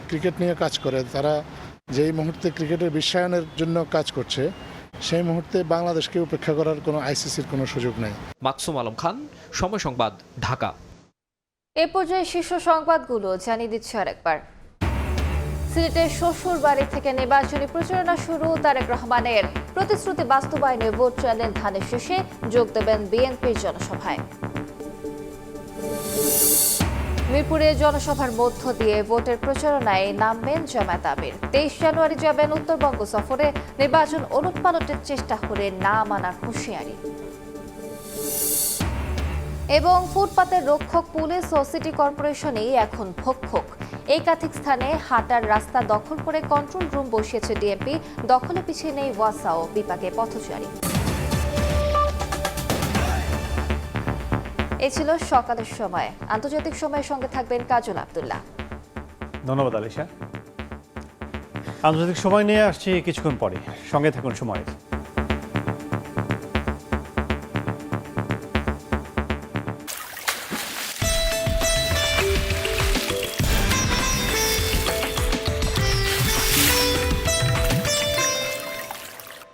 ক্রিকেট নিয়ে কাজ করে, তারা যেই মুহূর্তে ক্রিকেটের বিশ্বায়নের জন্য কাজ করছে, সেই মুহূর্তে বাংলাদেশকে উপেক্ষা করার কোনো আইসিসির কোনো সুযোগ নেই। মাকসুম আলম খান, সময় সংবাদ, ঢাকা। এ পর্যায়ে শীর্ষ সংবাদগুলো জানিয়ে দিচ্ছি আরেকবার। সিলেটের শ্বশুর বাড়ি থেকে নির্বাচনী প্রচারণা শুরু। তারেক রহমানের প্রতিশ্রুতি বাস্তবায়নে ভোট চ্যালেঞ্জ ধানের শেষে যোগ দেবেন বিএনপির জনসভায়। মিরপুরে জনসভার মধ্য দিয়ে ভোটের প্রচারণায় নামবেন জামায়াত আমির। 23 জানুয়ারি যাবেন উত্তরবঙ্গ সফরে। নির্বাচন ওলটপালটের চেষ্টা করে না মানার হুঁশিয়ারি। এবং ফুটপাতের রক্ষক পুলিশ ও সিটি কর্পোরেশনেই এখন ভক্ষক। একাধিক স্থানে হাঁটার রাস্তা দখল করে কন্ট্রোল রুম বসিয়েছে ডিএমপি। দখলে পিছিয়ে নেই ওয়াসাও, বিপাকে পথচারী। এই ছিল সকালের সময়। আন্তর্জাতিক সময়ের সঙ্গে থাকবেন কাজল আব্দুল্লাহ। ধন্যবাদ আলিশা। আন্তর্জাতিক সময় নিয়ে আসছি কিছুক্ষণ পরে, সঙ্গে থাকুন সময়ের।